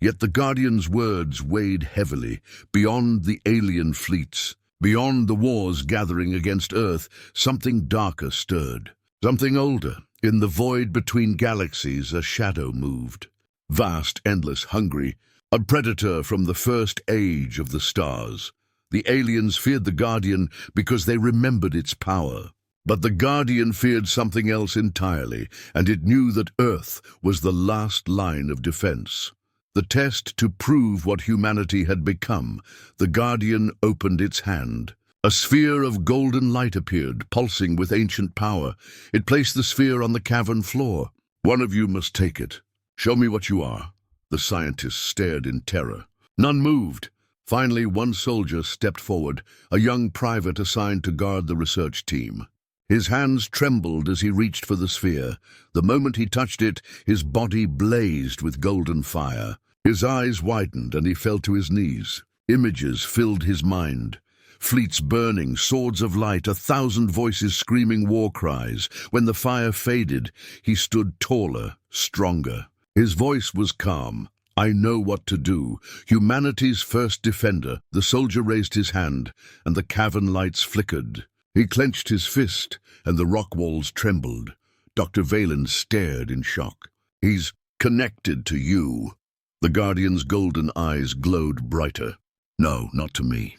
Yet the Guardian's words weighed heavily. Beyond the alien fleets, beyond the wars gathering against Earth, something darker stirred. Something older. In the void between galaxies, a shadow moved. Vast, endless, hungry. A predator from the first age of the stars. The aliens feared the Guardian because they remembered its power. But the Guardian feared something else entirely, and it knew that Earth was the last line of defense. The test to prove what humanity had become. The Guardian opened its hand. A sphere of golden light appeared, pulsing with ancient power. It placed the sphere on the cavern floor. "One of you must take it. Show me what you are." The scientists stared in terror. None moved. Finally, one soldier stepped forward, a young private assigned to guard the research team. His hands trembled as he reached for the sphere. The moment he touched it, his body blazed with golden fire. His eyes widened and he fell to his knees. Images filled his mind. Fleets burning, swords of light, 1,000 voices screaming war cries. When the fire faded, he stood taller, stronger. His voice was calm. "I know what to do. Humanity's first defender." The soldier raised his hand, and the cavern lights flickered. He clenched his fist, and the rock walls trembled. Dr. Valen stared in shock. "He's connected to you." The Guardian's golden eyes glowed brighter. "No, not to me.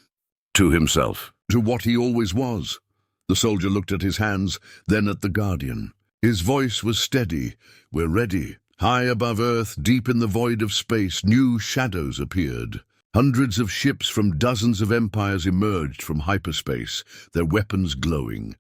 To himself." to what he always was. The soldier looked at his hands, then at the Guardian. His voice was steady. "We're ready." High above Earth, deep in the void of space, new shadows appeared. Hundreds of ships from dozens of empires emerged from hyperspace, their weapons glowing,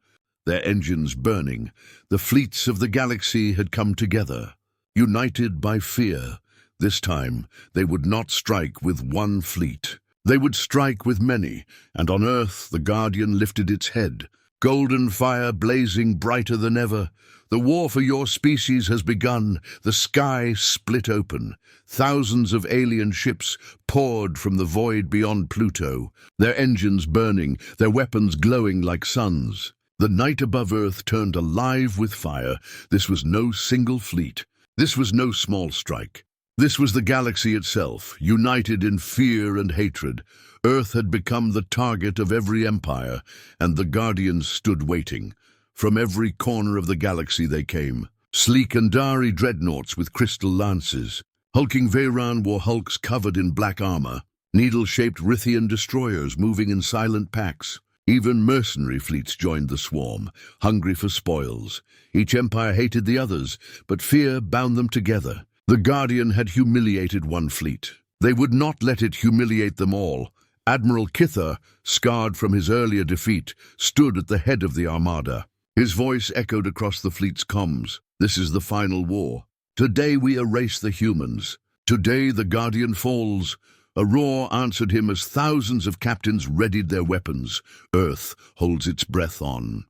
their engines burning. The fleets of the galaxy had come together, united by fear. This time, they would not strike with one fleet. They would strike with many, and on Earth the Guardian lifted its head, golden fire blazing brighter than ever. "The war for your species has begun." The sky split open. Thousands of alien ships poured from the void beyond Pluto, their engines burning, their weapons glowing like suns. The night above Earth turned alive with fire. This was no single fleet. This was no small strike. This was the galaxy itself, united in fear and hatred. Earth had become the target of every empire, and the Guardians stood waiting. From every corner of the galaxy they came. Sleek Andari dreadnoughts with crystal lances. Hulking Veyran wore hulks covered in black armor. Needle-shaped Rithian destroyers moving in silent packs. Even mercenary fleets joined the swarm, hungry for spoils. Each empire hated the others, but fear bound them together. The Guardian had humiliated one fleet. They would not let it humiliate them all. Admiral Kitha, scarred from his earlier defeat, stood at the head of the armada. His voice echoed across the fleet's comms. "This is the final war. Today we erase the humans. Today the Guardian falls." A roar answered him as thousands of captains readied their weapons. Earth holds its breath on.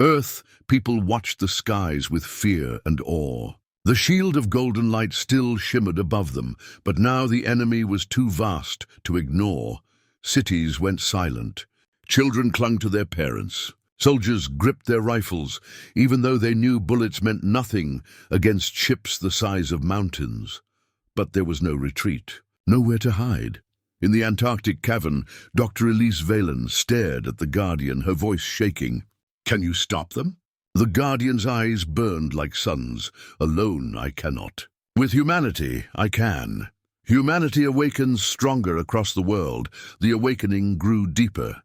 Earth, people watched the skies with fear and awe. The shield of golden light still shimmered above them, but now the enemy was too vast to ignore. Cities went silent. Children clung to their parents. Soldiers gripped their rifles, even though they knew bullets meant nothing against ships the size of mountains. But there was no retreat, nowhere to hide. In the Antarctic cavern, Dr. Elise Valen stared at the Guardian, her voice shaking. "Can you stop them?" The Guardian's eyes burned like suns. "Alone I cannot. With humanity I can." Humanity awakens stronger across the world. The awakening grew deeper.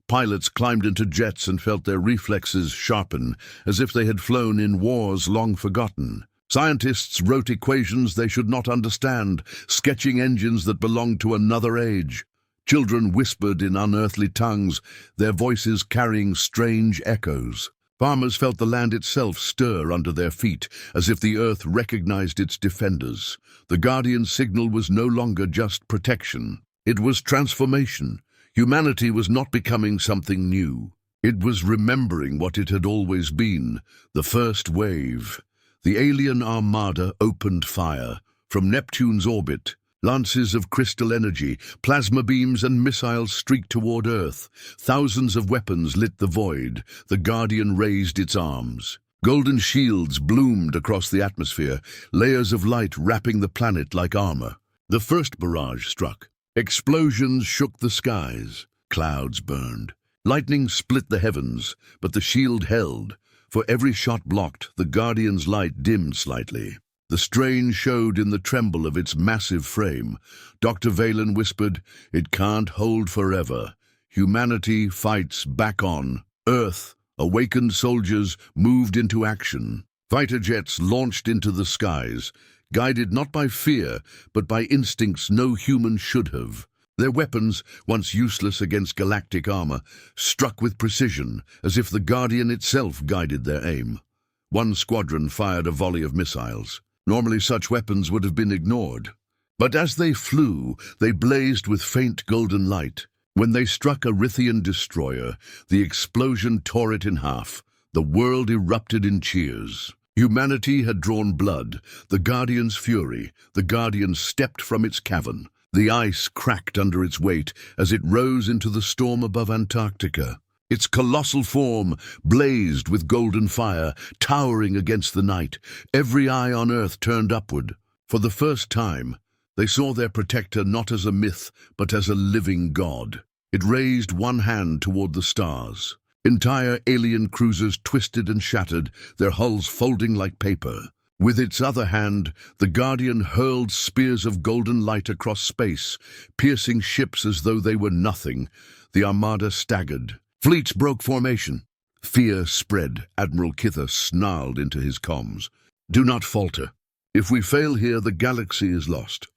Pilots climbed into jets and felt their reflexes sharpen, as if they had flown in wars long forgotten. Scientists wrote equations they should not understand, sketching engines that belonged to another age. Children whispered in unearthly tongues, their voices carrying strange echoes. Farmers felt the land itself stir under their feet, as if the earth recognized its defenders. The Guardian's signal was no longer just protection. It was transformation. Humanity was not becoming something new. It was remembering what it had always been, the first wave. The alien armada opened fire. From Neptune's orbit, lances of crystal energy, plasma beams and missiles streaked toward Earth. Thousands of weapons lit the void. The Guardian raised its arms. Golden shields bloomed across the atmosphere, layers of light wrapping the planet like armor. The first barrage struck. Explosions shook the skies. Clouds burned. Lightning split the heavens, but the shield held. For every shot blocked, the Guardian's light dimmed slightly. The strain showed in the tremble of its massive frame. Dr. Valen whispered, "It can't hold forever. Humanity fights back on." Earth, awakened soldiers, moved into action. Fighter jets launched into the skies, guided not by fear, but by instincts no human should have. Their weapons, once useless against galactic armor, struck with precision, as if the Guardian itself guided their aim. One squadron fired a volley of missiles. Normally such weapons would have been ignored. But as they flew, they blazed with faint golden light. When they struck a Rithian destroyer, the explosion tore it in half. The world erupted in cheers. Humanity had drawn blood, the Guardian's fury. The Guardian stepped from its cavern. The ice cracked under its weight as it rose into the storm above Antarctica. Its colossal form blazed with golden fire, towering against the night. Every eye on Earth turned upward. For the first time, they saw their protector not as a myth, but as a living god. It raised one hand toward the stars. Entire alien cruisers twisted and shattered, their hulls folding like paper. With its other hand, the Guardian hurled spears of golden light across space, piercing ships as though they were nothing. The armada staggered. Fleets broke formation. Fear spread. Admiral Kither snarled into his comms. "Do not falter. If we fail here, the galaxy is lost.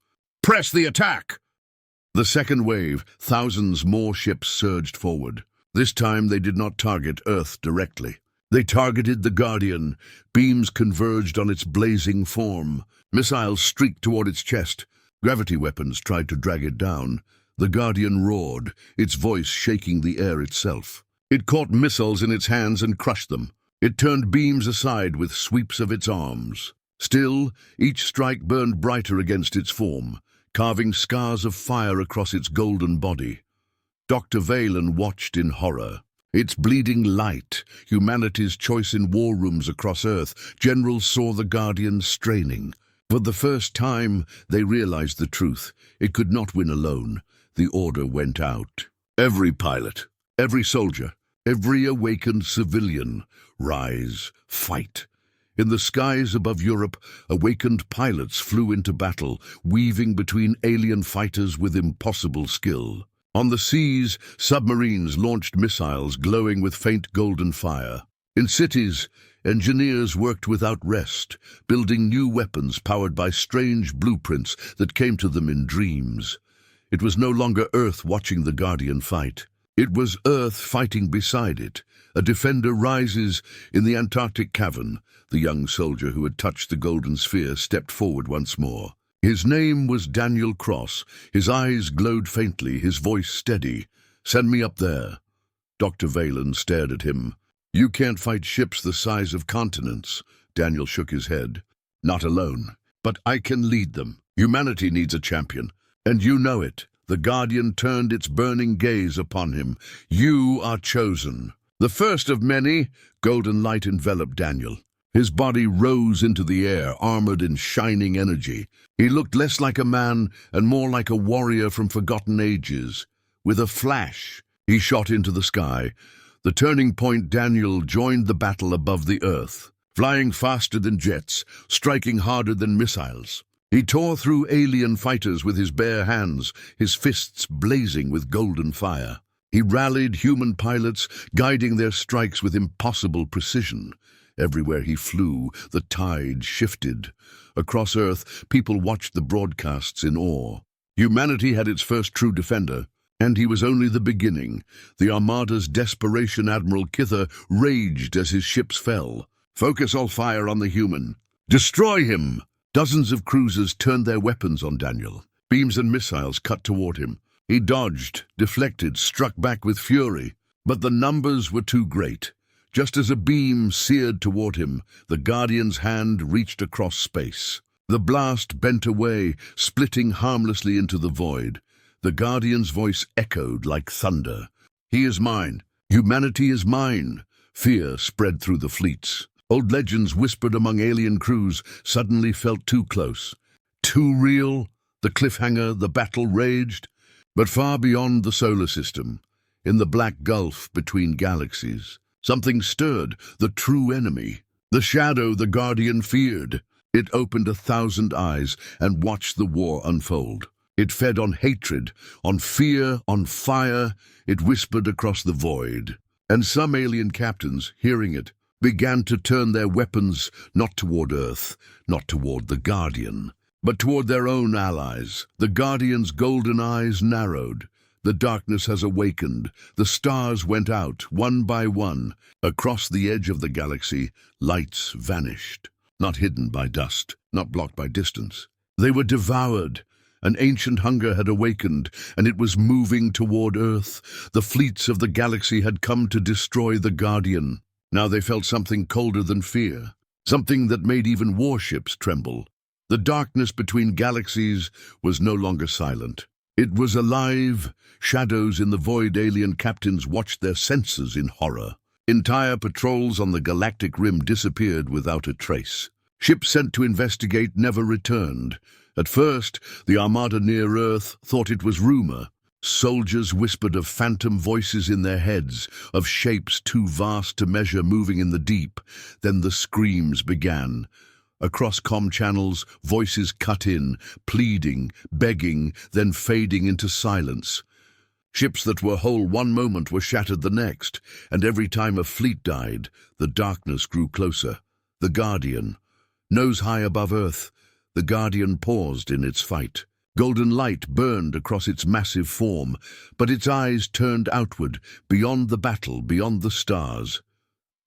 Press the attack!" The second wave, thousands more ships surged forward. This time they did not target Earth directly. They targeted the Guardian. Beams converged on its blazing form. Missiles streaked toward its chest. Gravity weapons tried to drag it down. The Guardian roared, its voice shaking the air itself. It caught missiles in its hands and crushed them. It turned beams aside with sweeps of its arms. Still, each strike burned brighter against its form, carving scars of fire across its golden body. Dr. Valen watched in horror. Its bleeding light, humanity's choice in war rooms across Earth, generals saw the Guardian straining. For the first time, they realized the truth. It could not win alone. The order went out. Every pilot, every soldier, every awakened civilian, rise, fight. In the skies above Europe, awakened pilots flew into battle, weaving between alien fighters with impossible skill. On the seas, submarines launched missiles glowing with faint golden fire. In cities, engineers worked without rest, building new weapons powered by strange blueprints that came to them in dreams. It was no longer Earth watching the Guardian fight. It was Earth fighting beside it. A defender rises in the Antarctic cavern. The young soldier who had touched the golden sphere stepped forward once more. His name was Daniel Cross. His eyes glowed faintly, his voice steady. "Send me up there." Dr. Valen stared at him. "You can't fight ships the size of continents." Daniel shook his head. "Not alone, but I can lead them. Humanity needs a champion, and you know it." The Guardian turned its burning gaze upon him. "You are chosen." The first of many, golden light enveloped Daniel. His body rose into the air, armored in shining energy. He looked less like a man and more like a warrior from forgotten ages. With a flash, he shot into the sky. The turning point, Daniel joined the battle above the Earth, flying faster than jets, striking harder than missiles. He tore through alien fighters with his bare hands, his fists blazing with golden fire. He rallied human pilots, guiding their strikes with impossible precision. Everywhere he flew, the tide shifted. Across Earth, people watched the broadcasts in awe. Humanity had its first true defender, and he was only the beginning. The Armada's desperation, Admiral Kither, raged as his ships fell. "Focus all fire on the human. Destroy him!" Dozens of cruisers turned their weapons on Daniel. Beams and missiles cut toward him. He dodged, deflected, struck back with fury. But the numbers were too great. Just as a beam seared toward him, the Guardian's hand reached across space. The blast bent away, splitting harmlessly into the void. The Guardian's voice echoed like thunder. "He is mine. Humanity is mine." Fear spread through the fleets. Old legends whispered among alien crews suddenly felt too close. Too real? The cliffhanger, the battle raged. But far beyond the solar system, in the black gulf between galaxies, something stirred, the true enemy. The shadow the Guardian feared. It opened 1,000 eyes and watched the war unfold. It fed on hatred, on fear, on fire. It whispered across the void. And some alien captains, hearing it, began to turn their weapons not toward Earth, not toward the Guardian, but toward their own allies. The Guardian's golden eyes narrowed. The darkness has awakened. The stars went out, one by one. Across the edge of the galaxy, lights vanished. Not hidden by dust, not blocked by distance. They were devoured. An ancient hunger had awakened, and it was moving toward Earth. The fleets of the galaxy had come to destroy the Guardian. Now they felt something colder than fear, something that made even warships tremble. The darkness between galaxies was no longer silent. It was alive. Shadows in the void. Alien captains watched their senses in horror. Entire patrols on the galactic rim disappeared without a trace. Ships sent to investigate never returned. At first, the Armada near Earth thought it was rumor. Soldiers whispered of phantom voices in their heads, of shapes too vast to measure moving in the deep. Then the screams began. Across comm channels, voices cut in, pleading, begging, then fading into silence. Ships that were whole one moment were shattered the next, and every time a fleet died, the darkness grew closer. The Guardian. Nose high above Earth, the Guardian paused in its fight. Golden light burned across its massive form, but its eyes turned outward, beyond the battle, beyond the stars.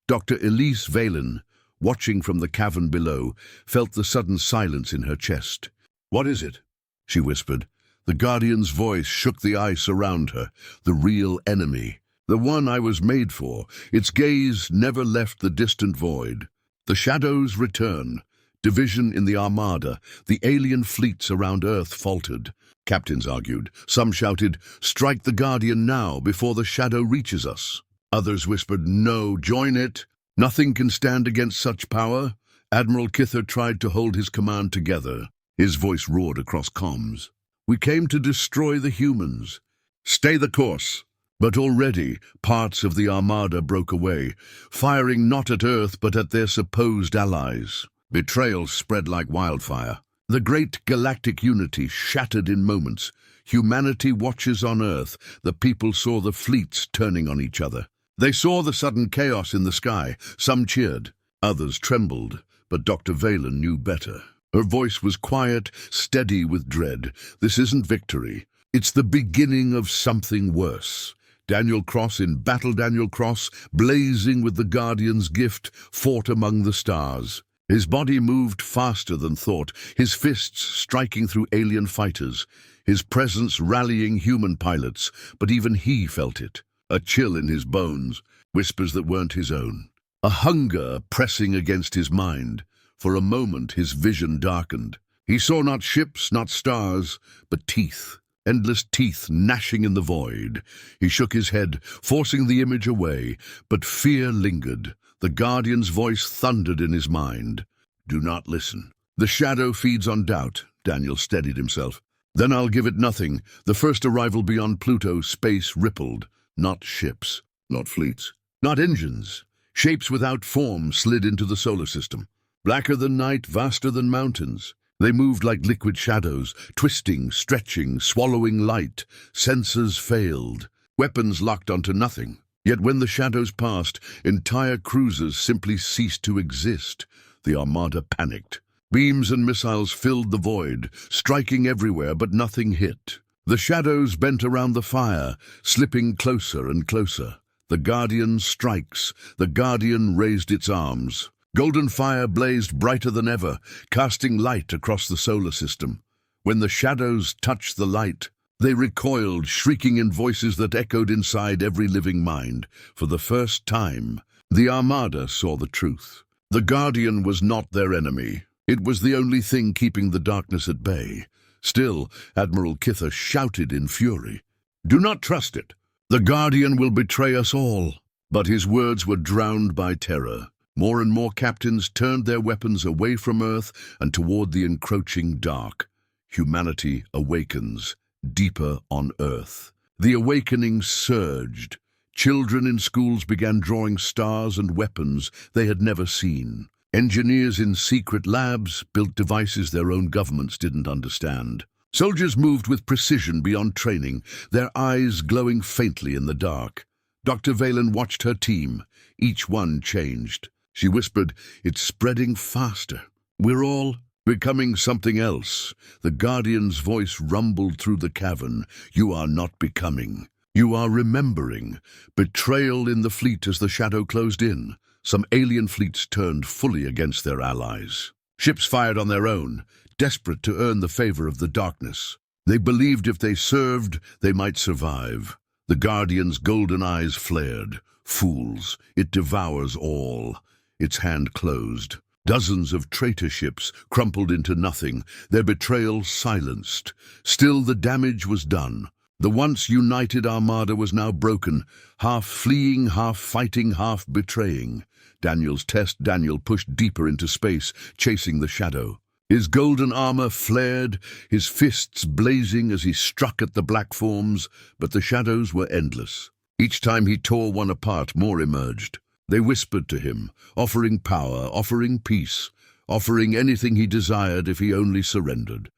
Dr. Elise Valen, watching from the cavern below, felt the sudden silence in her chest. "What is it?" she whispered. The Guardian's voice shook the ice around her. "The real enemy. The one I was made for." Its gaze never left the distant void. The shadows return. Division in the Armada. The alien fleets around Earth faltered. Captains argued. Some shouted, "Strike the Guardian now, before the shadow reaches us." Others whispered, "No, join it. Nothing can stand against such power." Admiral Kither tried to hold his command together. His voice roared across comms. "We came to destroy the humans. Stay the course." But already, parts of the Armada broke away, firing not at Earth but at their supposed allies. Betrayal spread like wildfire. The great galactic unity shattered in moments. Humanity watches on Earth. The people saw the fleets turning on each other. They saw the sudden chaos in the sky. Some cheered, others trembled, but Dr. Valen knew better. Her voice was quiet, steady with dread. "This isn't victory. It's the beginning of something worse." Daniel Cross in battle, Daniel Cross, blazing with the Guardian's gift, fought among the stars. His body moved faster than thought, his fists striking through alien fighters, his presence rallying human pilots, but even he felt it. A chill in his bones, whispers that weren't his own. A hunger pressing against his mind. For a moment his vision darkened. He saw not ships, not stars, but teeth. Endless teeth gnashing in the void. He shook his head, forcing the image away, but fear lingered. The Guardian's voice thundered in his mind. "Do not listen. The shadow feeds on doubt." Daniel steadied himself. "Then I'll give it nothing." The first arrival beyond Pluto, space rippled. Not ships, not fleets, not engines. Shapes without form slid into the solar system. Blacker than night, vaster than mountains. They moved like liquid shadows, twisting, stretching, swallowing light. Sensors failed. Weapons locked onto nothing. Yet when the shadows passed, entire cruisers simply ceased to exist. The Armada panicked. Beams and missiles filled the void, striking everywhere, but nothing hit. The shadows bent around the fire, slipping closer and closer. The Guardian strikes. The Guardian raised its arms. Golden fire blazed brighter than ever, casting light across the solar system. When the shadows touched the light, they recoiled, shrieking in voices that echoed inside every living mind. For the first time, the Armada saw the truth. The Guardian was not their enemy. It was the only thing keeping the darkness at bay. Still, Admiral Kither shouted in fury, "Do not trust it. The Guardian will betray us all." But his words were drowned by terror. More and more captains turned their weapons away from Earth and toward the encroaching dark. Humanity awakens. Deeper on Earth. The awakening surged. Children in schools began drawing stars and weapons they had never seen. Engineers in secret labs built devices their own governments didn't understand. Soldiers moved with precision beyond training, their eyes glowing faintly in the dark. Dr. Valen watched her team. Each one changed. She whispered, "It's spreading faster. We're all becoming something else." The Guardian's voice rumbled through the cavern. "You are not becoming. You are remembering." Betrayal in the fleet as the shadow closed in. Some alien fleets turned fully against their allies. Ships fired on their own, desperate to earn the favor of the darkness. They believed if they served, they might survive. The Guardian's golden eyes flared. "Fools, it devours all." Its hand closed. Dozens of traitor ships crumpled into nothing, their betrayal silenced. Still the damage was done. The once united Armada was now broken, half fleeing, half fighting, half betraying. Daniel's test. Daniel pushed deeper into space, chasing the shadow. His golden armor flared, his fists blazing as he struck at the black forms, but the shadows were endless. Each time he tore one apart, more emerged. They whispered to him, offering power, offering peace, offering anything he desired if he only surrendered.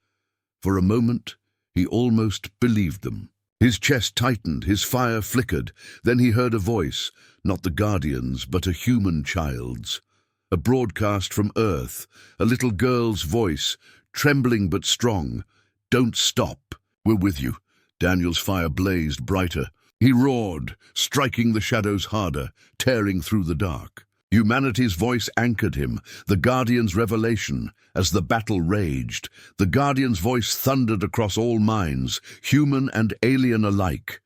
For a moment, he almost believed them. His chest tightened, his fire flickered. Then he heard a voice, not the Guardian's, but a human child's. A broadcast from Earth, a little girl's voice, trembling but strong. "Don't stop. We're with you." Daniel's fire blazed brighter. He roared, striking the shadows harder, tearing through the dark. Humanity's voice anchored him, the Guardian's revelation. As the battle raged, the Guardian's voice thundered across all minds, human and alien alike.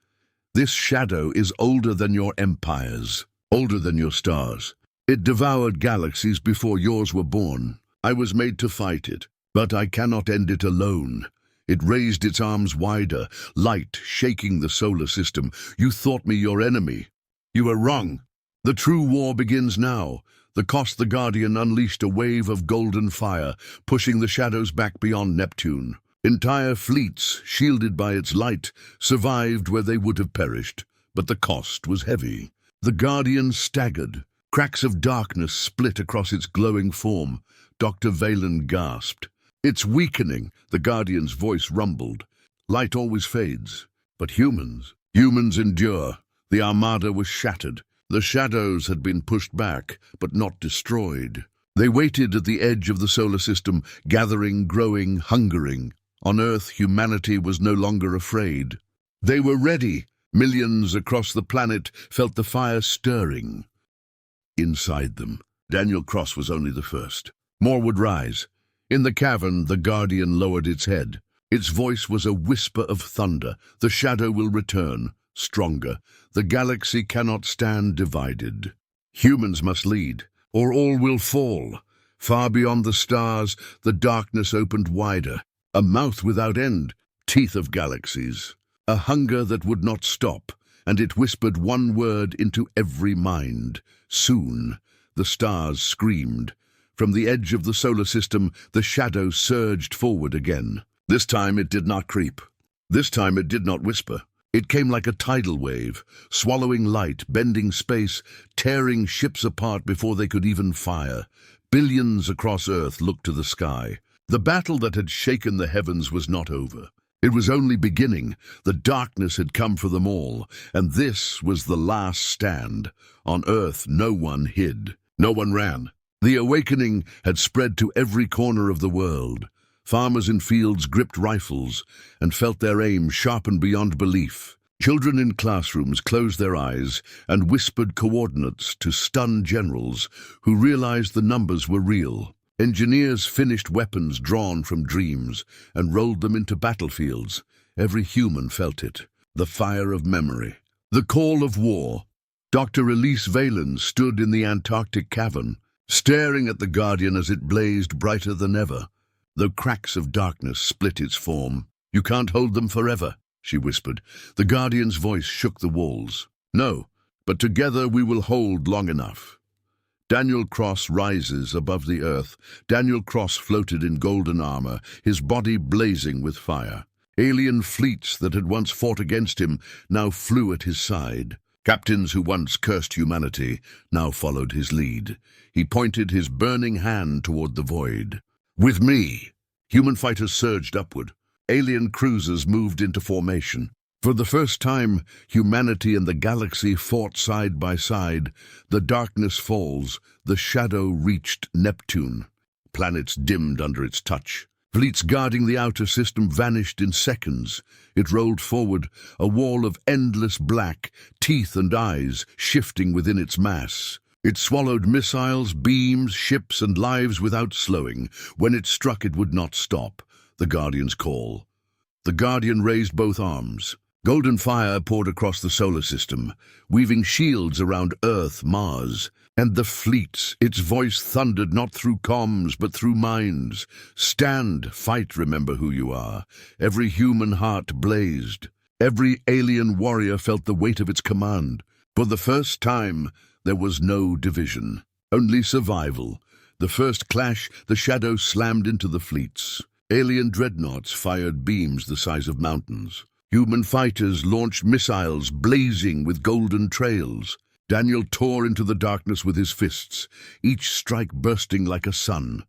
"This shadow is older than your empires, older than your stars. It devoured galaxies before yours were born. I was made to fight it, but I cannot end it alone." It raised its arms wider, light shaking the solar system. "You thought me your enemy. You were wrong. The true war begins now." The Guardian unleashed a wave of golden fire, pushing the shadows back beyond Neptune. Entire fleets, shielded by its light, survived where they would have perished, but the cost was heavy. The Guardian staggered. Cracks of darkness split across its glowing form. Dr. Valen gasped. "It's weakening," the Guardian's voice rumbled. "Light always fades, but humans endure." The armada was shattered. The shadows had been pushed back, but not destroyed. They waited at the edge of the solar system, gathering, growing, hungering. On Earth, humanity was no longer afraid. They were ready. Millions across the planet felt the fire stirring inside them. Daniel Cross was only the first. More would rise. In the cavern, the Guardian lowered its head. Its voice was a whisper of thunder. "The shadow will return, stronger. The galaxy cannot stand divided. Humans must lead, or all will fall." Far beyond the stars, the darkness opened wider. A mouth without end, teeth of galaxies. A hunger that would not stop, and it whispered one word into every mind. "Soon." The stars screamed. From the edge of the solar system, the shadow surged forward again. This time it did not creep. This time it did not whisper. It came like a tidal wave, swallowing light, bending space, tearing ships apart before they could even fire. Billions across Earth looked to the sky. The battle that had shaken the heavens was not over. It was only beginning. The darkness had come for them all, and this was the last stand. On Earth, no one hid. No one ran. The awakening had spread to every corner of the world. Farmers in fields gripped rifles and felt their aim sharpened beyond belief. Children in classrooms closed their eyes and whispered coordinates to stunned generals who realized the numbers were real. Engineers finished weapons drawn from dreams and rolled them into battlefields. Every human felt it. The fire of memory. The call of war. Dr. Elise Valen stood in the Antarctic cavern, staring at the Guardian as it blazed brighter than ever. Though cracks of darkness split its form. "You can't hold them forever," she whispered. The Guardian's voice shook the walls. "No, but together we will hold long enough." Daniel Cross rises above the earth. Daniel Cross floated in golden armor, his body blazing with fire. Alien fleets that had once fought against him now flew at his side. Captains who once cursed humanity now followed his lead. He pointed his burning hand toward the void. "With me!" Human fighters surged upward. Alien cruisers moved into formation. For the first time, humanity and the galaxy fought side by side. The darkness falls. The shadow reached Neptune. Planets dimmed under its touch. Fleets guarding the outer system vanished in seconds. It rolled forward, a wall of endless black, teeth and eyes shifting within its mass. It swallowed missiles, beams, ships, and lives without slowing. When it struck, it would not stop. The Guardian's call. The Guardian raised both arms. Golden fire poured across the solar system, weaving shields around Earth, Mars. And the fleets, its voice thundered not through comms, but through minds. "Stand, fight, remember who you are." Every human heart blazed. Every alien warrior felt the weight of its command. For the first time, there was no division, only survival. The first clash, the shadow slammed into the fleets. Alien dreadnoughts fired beams the size of mountains. Human fighters launched missiles blazing with golden trails. Daniel tore into the darkness with his fists, each strike bursting like a sun.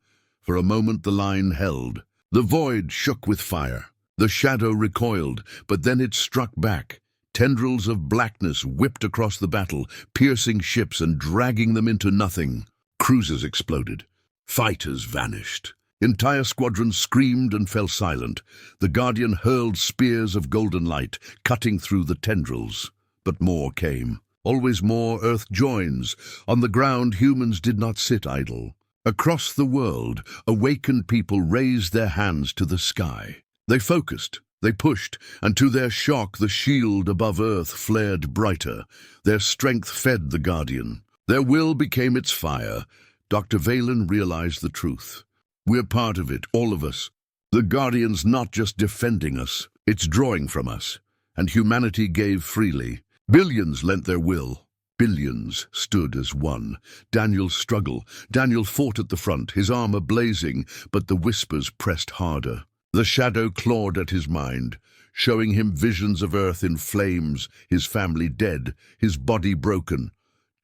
For a moment the line held. The void shook with fire. The shadow recoiled, but then it struck back. Tendrils of blackness whipped across the battle, piercing ships and dragging them into nothing. Cruisers exploded. Fighters vanished. Entire squadrons screamed and fell silent. The Guardian hurled spears of golden light, cutting through the tendrils. But more came. Always more. Earth joins. On the ground, humans did not sit idle. Across the world, awakened people raised their hands to the sky. They focused. They pushed, and to their shock the shield above Earth flared brighter. Their strength fed the Guardian. Their will became its fire. Dr. Valen realized the truth. We're part of it, all of us. The Guardian's not just defending us, it's drawing from us. And humanity gave freely. Billions lent their will. Billions stood as one. Daniel's struggle. Daniel fought at the front, his armor blazing, but the whispers pressed harder. The shadow clawed at his mind, showing him visions of Earth in flames, his family dead, his body broken.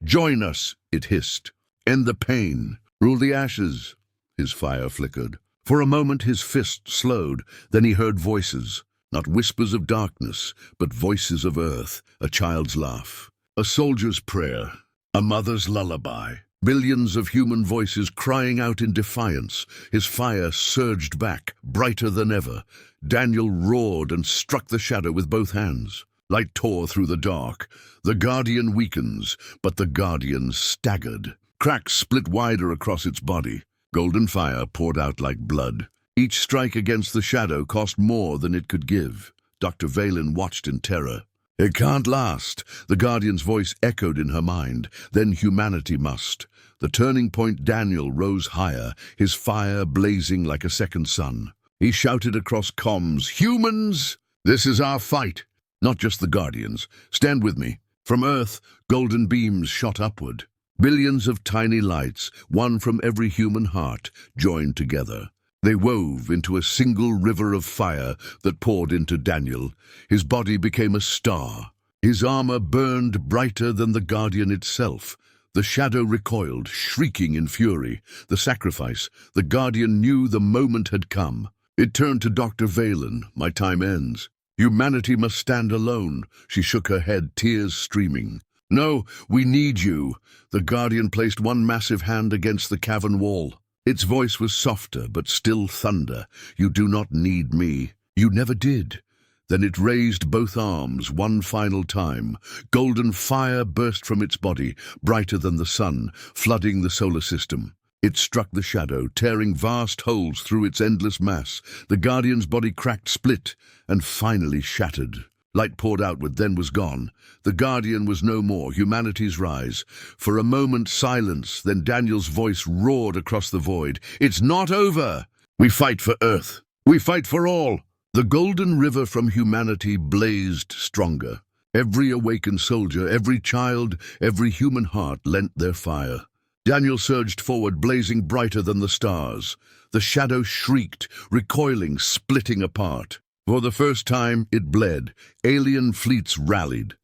"Join us," it hissed. "End the pain. Rule the ashes." His fire flickered. For a moment his fist slowed, then he heard voices. Not whispers of darkness, but voices of Earth, a child's laugh. A soldier's prayer, a mother's lullaby. Billions of human voices crying out in defiance. His fire surged back, brighter than ever. Daniel roared and struck the shadow with both hands. Light tore through the dark. The Guardian weakens, but the Guardian staggered. Cracks split wider across its body. Golden fire poured out like blood. Each strike against the shadow cost more than it could give. Dr. Valen watched in terror. "It can't last," the Guardian's voice echoed in her mind. "Then humanity must." The turning point, Daniel rose higher, his fire blazing like a second sun. He shouted across comms, "Humans, this is our fight." Not just the Guardians. Stand with me. From Earth, golden beams shot upward. Billions of tiny lights, one from every human heart, joined together. They wove into a single river of fire that poured into Daniel. His body became a star. His armor burned brighter than the Guardian itself. The shadow recoiled, shrieking in fury. The sacrifice. The Guardian knew the moment had come. It turned to Dr. Valen. "My time ends. Humanity must stand alone." She shook her head, tears streaming. "No, we need you." The Guardian placed one massive hand against the cavern wall. Its voice was softer, but still thunder. "You do not need me. You never did." Then it raised both arms one final time. Golden fire burst from its body, brighter than the sun, flooding the solar system. It struck the shadow, tearing vast holes through its endless mass. The Guardian's body cracked, split, and finally shattered. Light poured outward, then was gone. The Guardian was no more, humanity's rise. For a moment, silence, then Daniel's voice roared across the void. "It's not over! We fight for Earth. We fight for all!" The golden river from humanity blazed stronger. Every awakened soldier, every child, every human heart lent their fire. Daniel surged forward, blazing brighter than the stars. The shadow shrieked, recoiling, splitting apart. For the first time, it bled. Alien fleets rallied.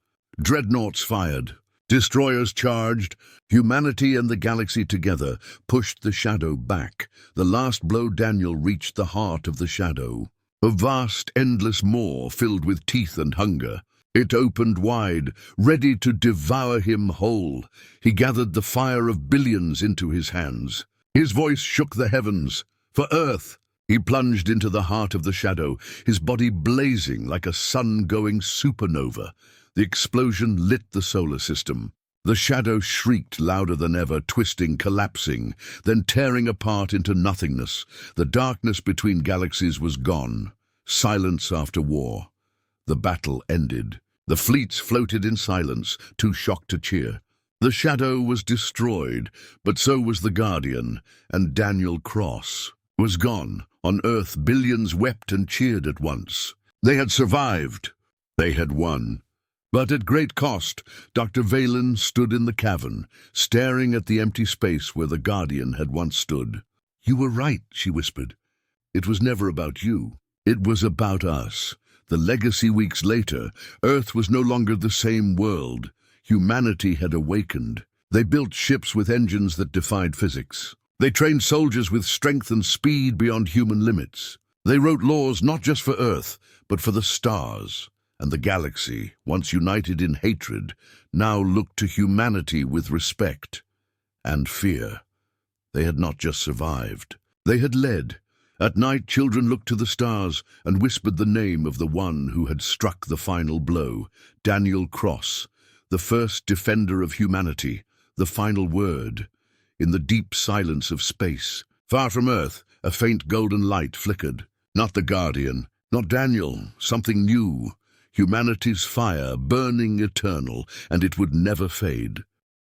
Dreadnoughts fired. Destroyers charged. Humanity and the galaxy together pushed the shadow back. The last blow, Daniel reached the heart of the shadow. A vast, endless maw filled with teeth and hunger. It opened wide, ready to devour him whole. He gathered the fire of billions into his hands. His voice shook the heavens. "For Earth!" He plunged into the heart of the shadow, his body blazing like a sun-going supernova. The explosion lit the solar system. The shadow shrieked louder than ever, twisting, collapsing, then tearing apart into nothingness. The darkness between galaxies was gone. Silence after war. The battle ended. The fleets floated in silence, too shocked to cheer. The shadow was destroyed, but so was the Guardian, and Daniel Cross was gone. On Earth, billions wept and cheered at once. They had survived. They had won. But at great cost, Dr. Valen stood in the cavern, staring at the empty space where the Guardian had once stood. "You were right," she whispered. "It was never about you. It was about us." The legacy weeks later, Earth was no longer the same world. Humanity had awakened. They built ships with engines that defied physics. They trained soldiers with strength and speed beyond human limits. They wrote laws not just for Earth, but for the stars. And the galaxy, once united in hatred, now looked to humanity with respect and fear. They had not just survived. They had led. At night, children looked to the stars and whispered the name of the one who had struck the final blow, Daniel Cross, the first defender of humanity, the final word. In the deep silence of space, far from Earth, a faint golden light flickered. Not the Guardian, not Daniel, something new. Humanity's fire, burning eternal, and it would never fade.